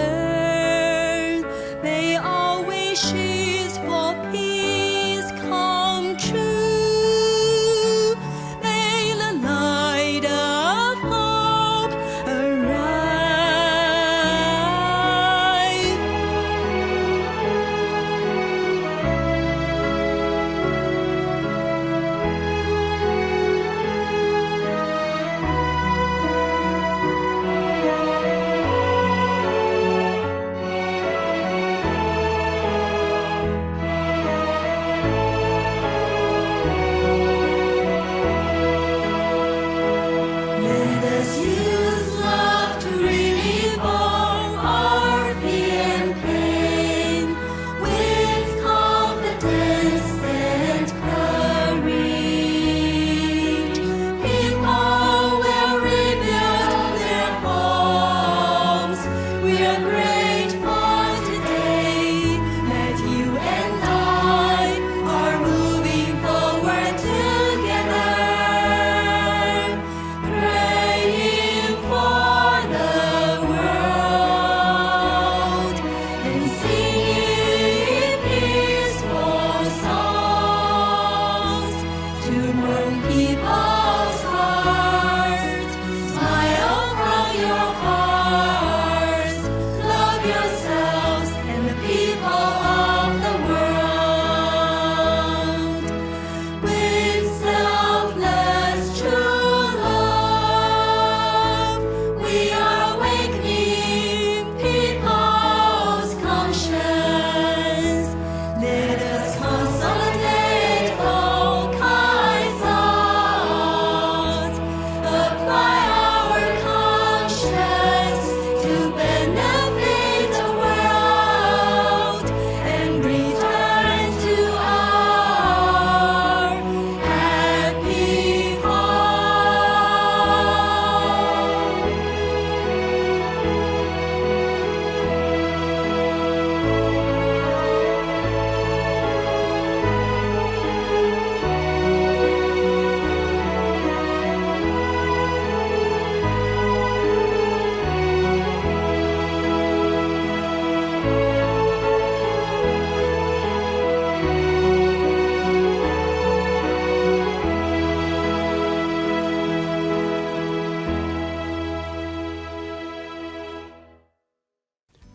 May our wishes for peace come true. May the light of hope arrive. Let us use love to relieve all our fear and pain with confidence and courage. People will rebuild their homes. We are grateful today that you and I are moving forward together. Praying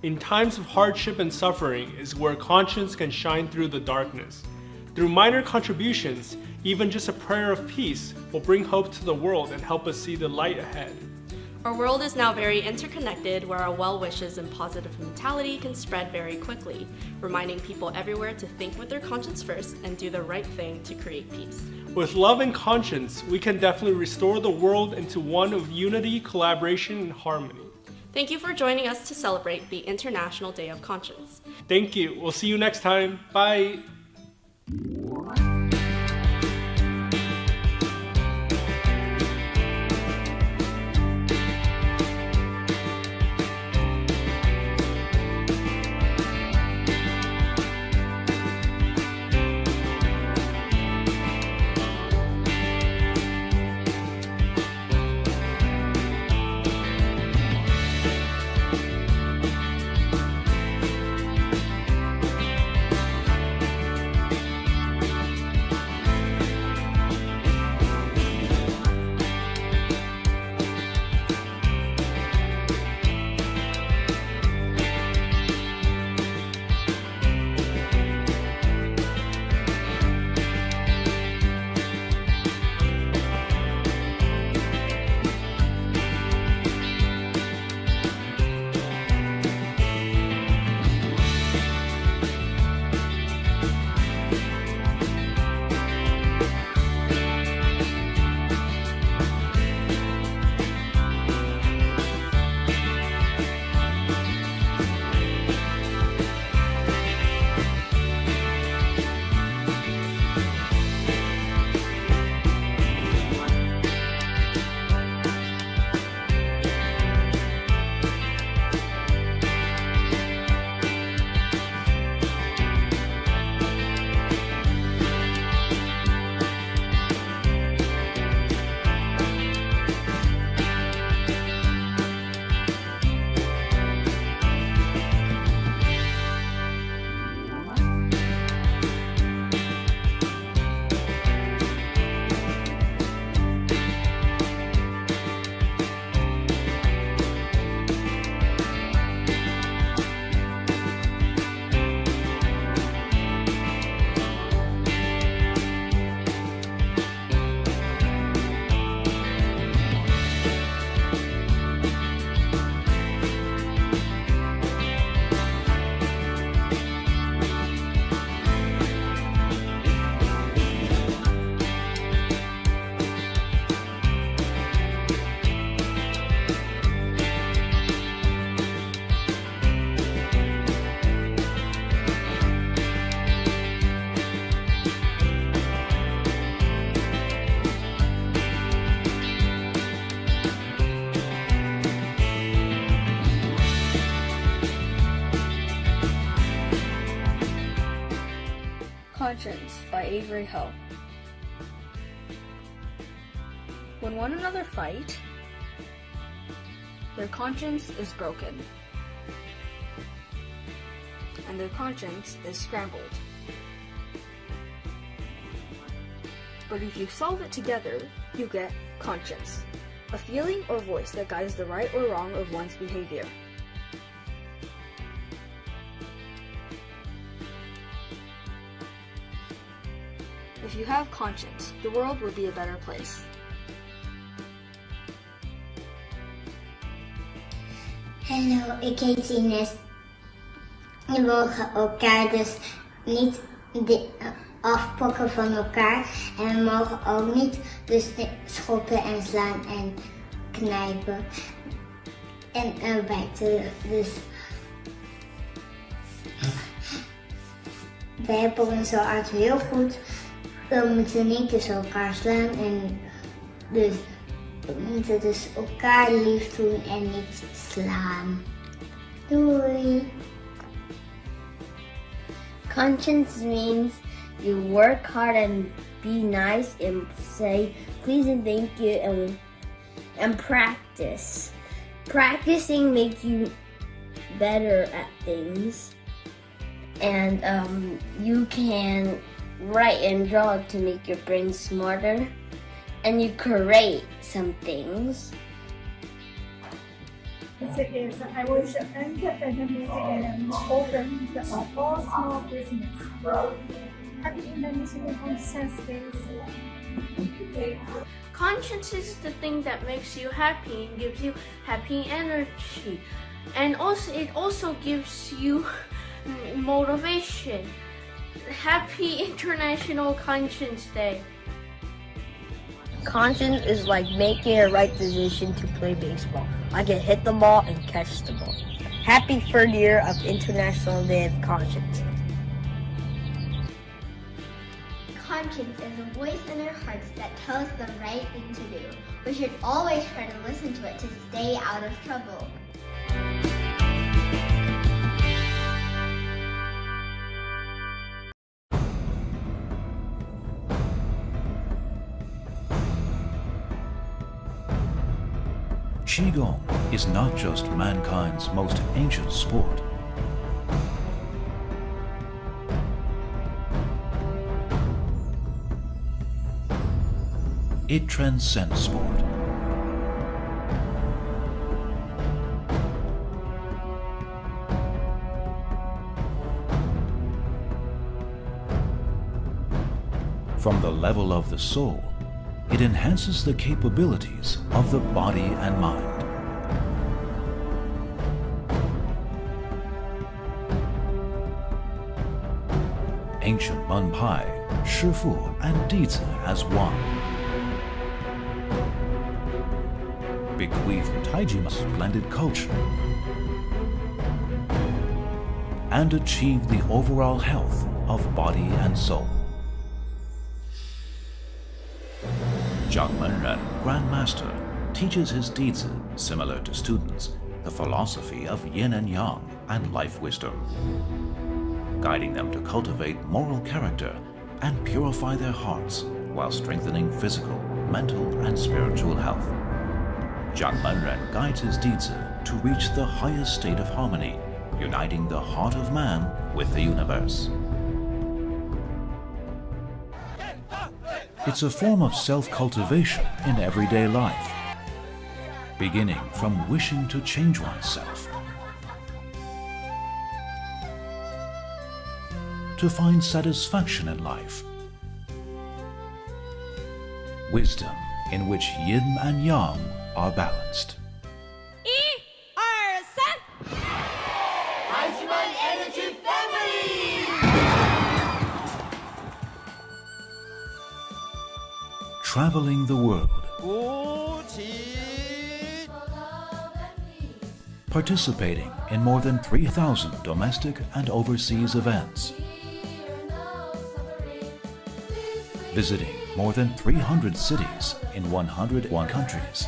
In times of hardship and suffering is where conscience can shine through the darkness. Through minor contributions, even just a prayer of peace will bring hope to the world and help us see the light ahead. Our world is now very interconnected, where our well wishes and positive mentality can spread very quickly, reminding people everywhere to think with their conscience first and do the right thing to create peace. With love and conscience, we can definitely restore the world into one of unity, collaboration, and harmony. Thank you for joining us to celebrate the International Day of Conscience. Thank you. We'll see you next time. Bye. Conscience by Avery Hill. When one another fight, their conscience is broken, and their conscience is scrambled. But if you solve it together, you get conscience, a feeling or voice that guides the right or wrong of one's behavior. If you have conscience, the world will be a better place. Hallo, ik heet Ines. We mogen elkaar dus niet afpakken van elkaar. En we mogen ook niet dus schoppen en slaan en knijpen. En bijten. Dus we hebben onze hart heel goed. We moeten niet tussen elkaar slaan en dus we moeten dus elkaar lief doen en niet slaan. Doei! Conscience means you work hard and be nice and say please and thank you and practice. Practicing makes you better at things, and you can write and draw to make your brain smarter, and you create some things. is I wish entrepreneurs and open all small business. Happy International Conscience Day. Conscience is the thing that makes you happy and gives you happy energy. And also it also gives you motivation. Happy International Conscience Day. Conscience is like making a right decision to play baseball. I can hit the ball and catch the ball. Happy third year of International Day of Conscience. Conscience is a voice in our hearts that tells the right thing to do. We should always try to listen to it to stay out of trouble. Qigong is not just mankind's most ancient sport. It transcends sport. From the level of the soul, it enhances the capabilities of the body and mind. Ancient Menpai, Shifu, and Dizi as one. Bequeathed Taijima's splendid culture and achieved the overall health of body and soul. Zhang Menren, Grand Master, teaches his Dizi, similar to students, the philosophy of yin and yang and life wisdom, guiding them to cultivate moral character and purify their hearts while strengthening physical, mental, and spiritual health. Zhang Menren guides his Dizi to reach the highest state of harmony, uniting the heart of man with the universe. It's a form of self-cultivation in everyday life, beginning from wishing to change oneself, to find satisfaction in life, wisdom in which yin and yang are balanced. Traveling the world, participating in more than 3,000 domestic and overseas events, visiting more than 300 cities in 101 countries,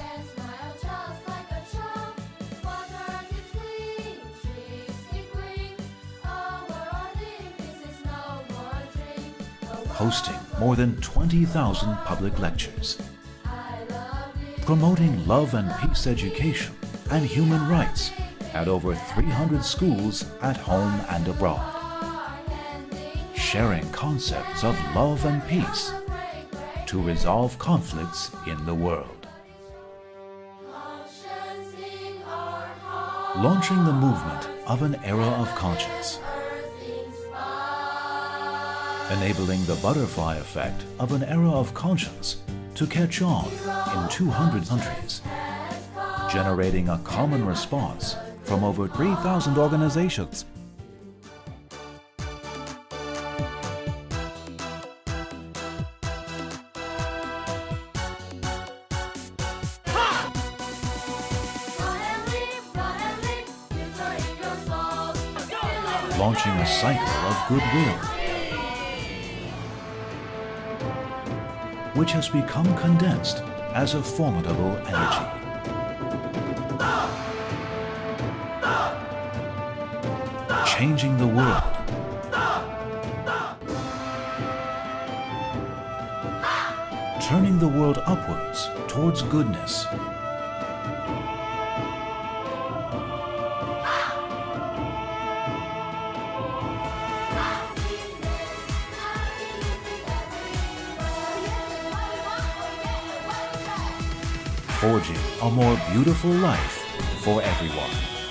hosting more than 20,000 public lectures, promoting love and peace education and human rights at over 300 schools at home and abroad, sharing concepts of love and peace to resolve conflicts in the world, launching the movement of an era of conscience, enabling the butterfly effect of an era of conscience to catch on in 200 countries, generating a common response from over 3,000 organizations. Launching a cycle of goodwill, which has become condensed as a formidable energy. Changing the world. Turning the world upwards towards goodness. Forging a more beautiful life for everyone.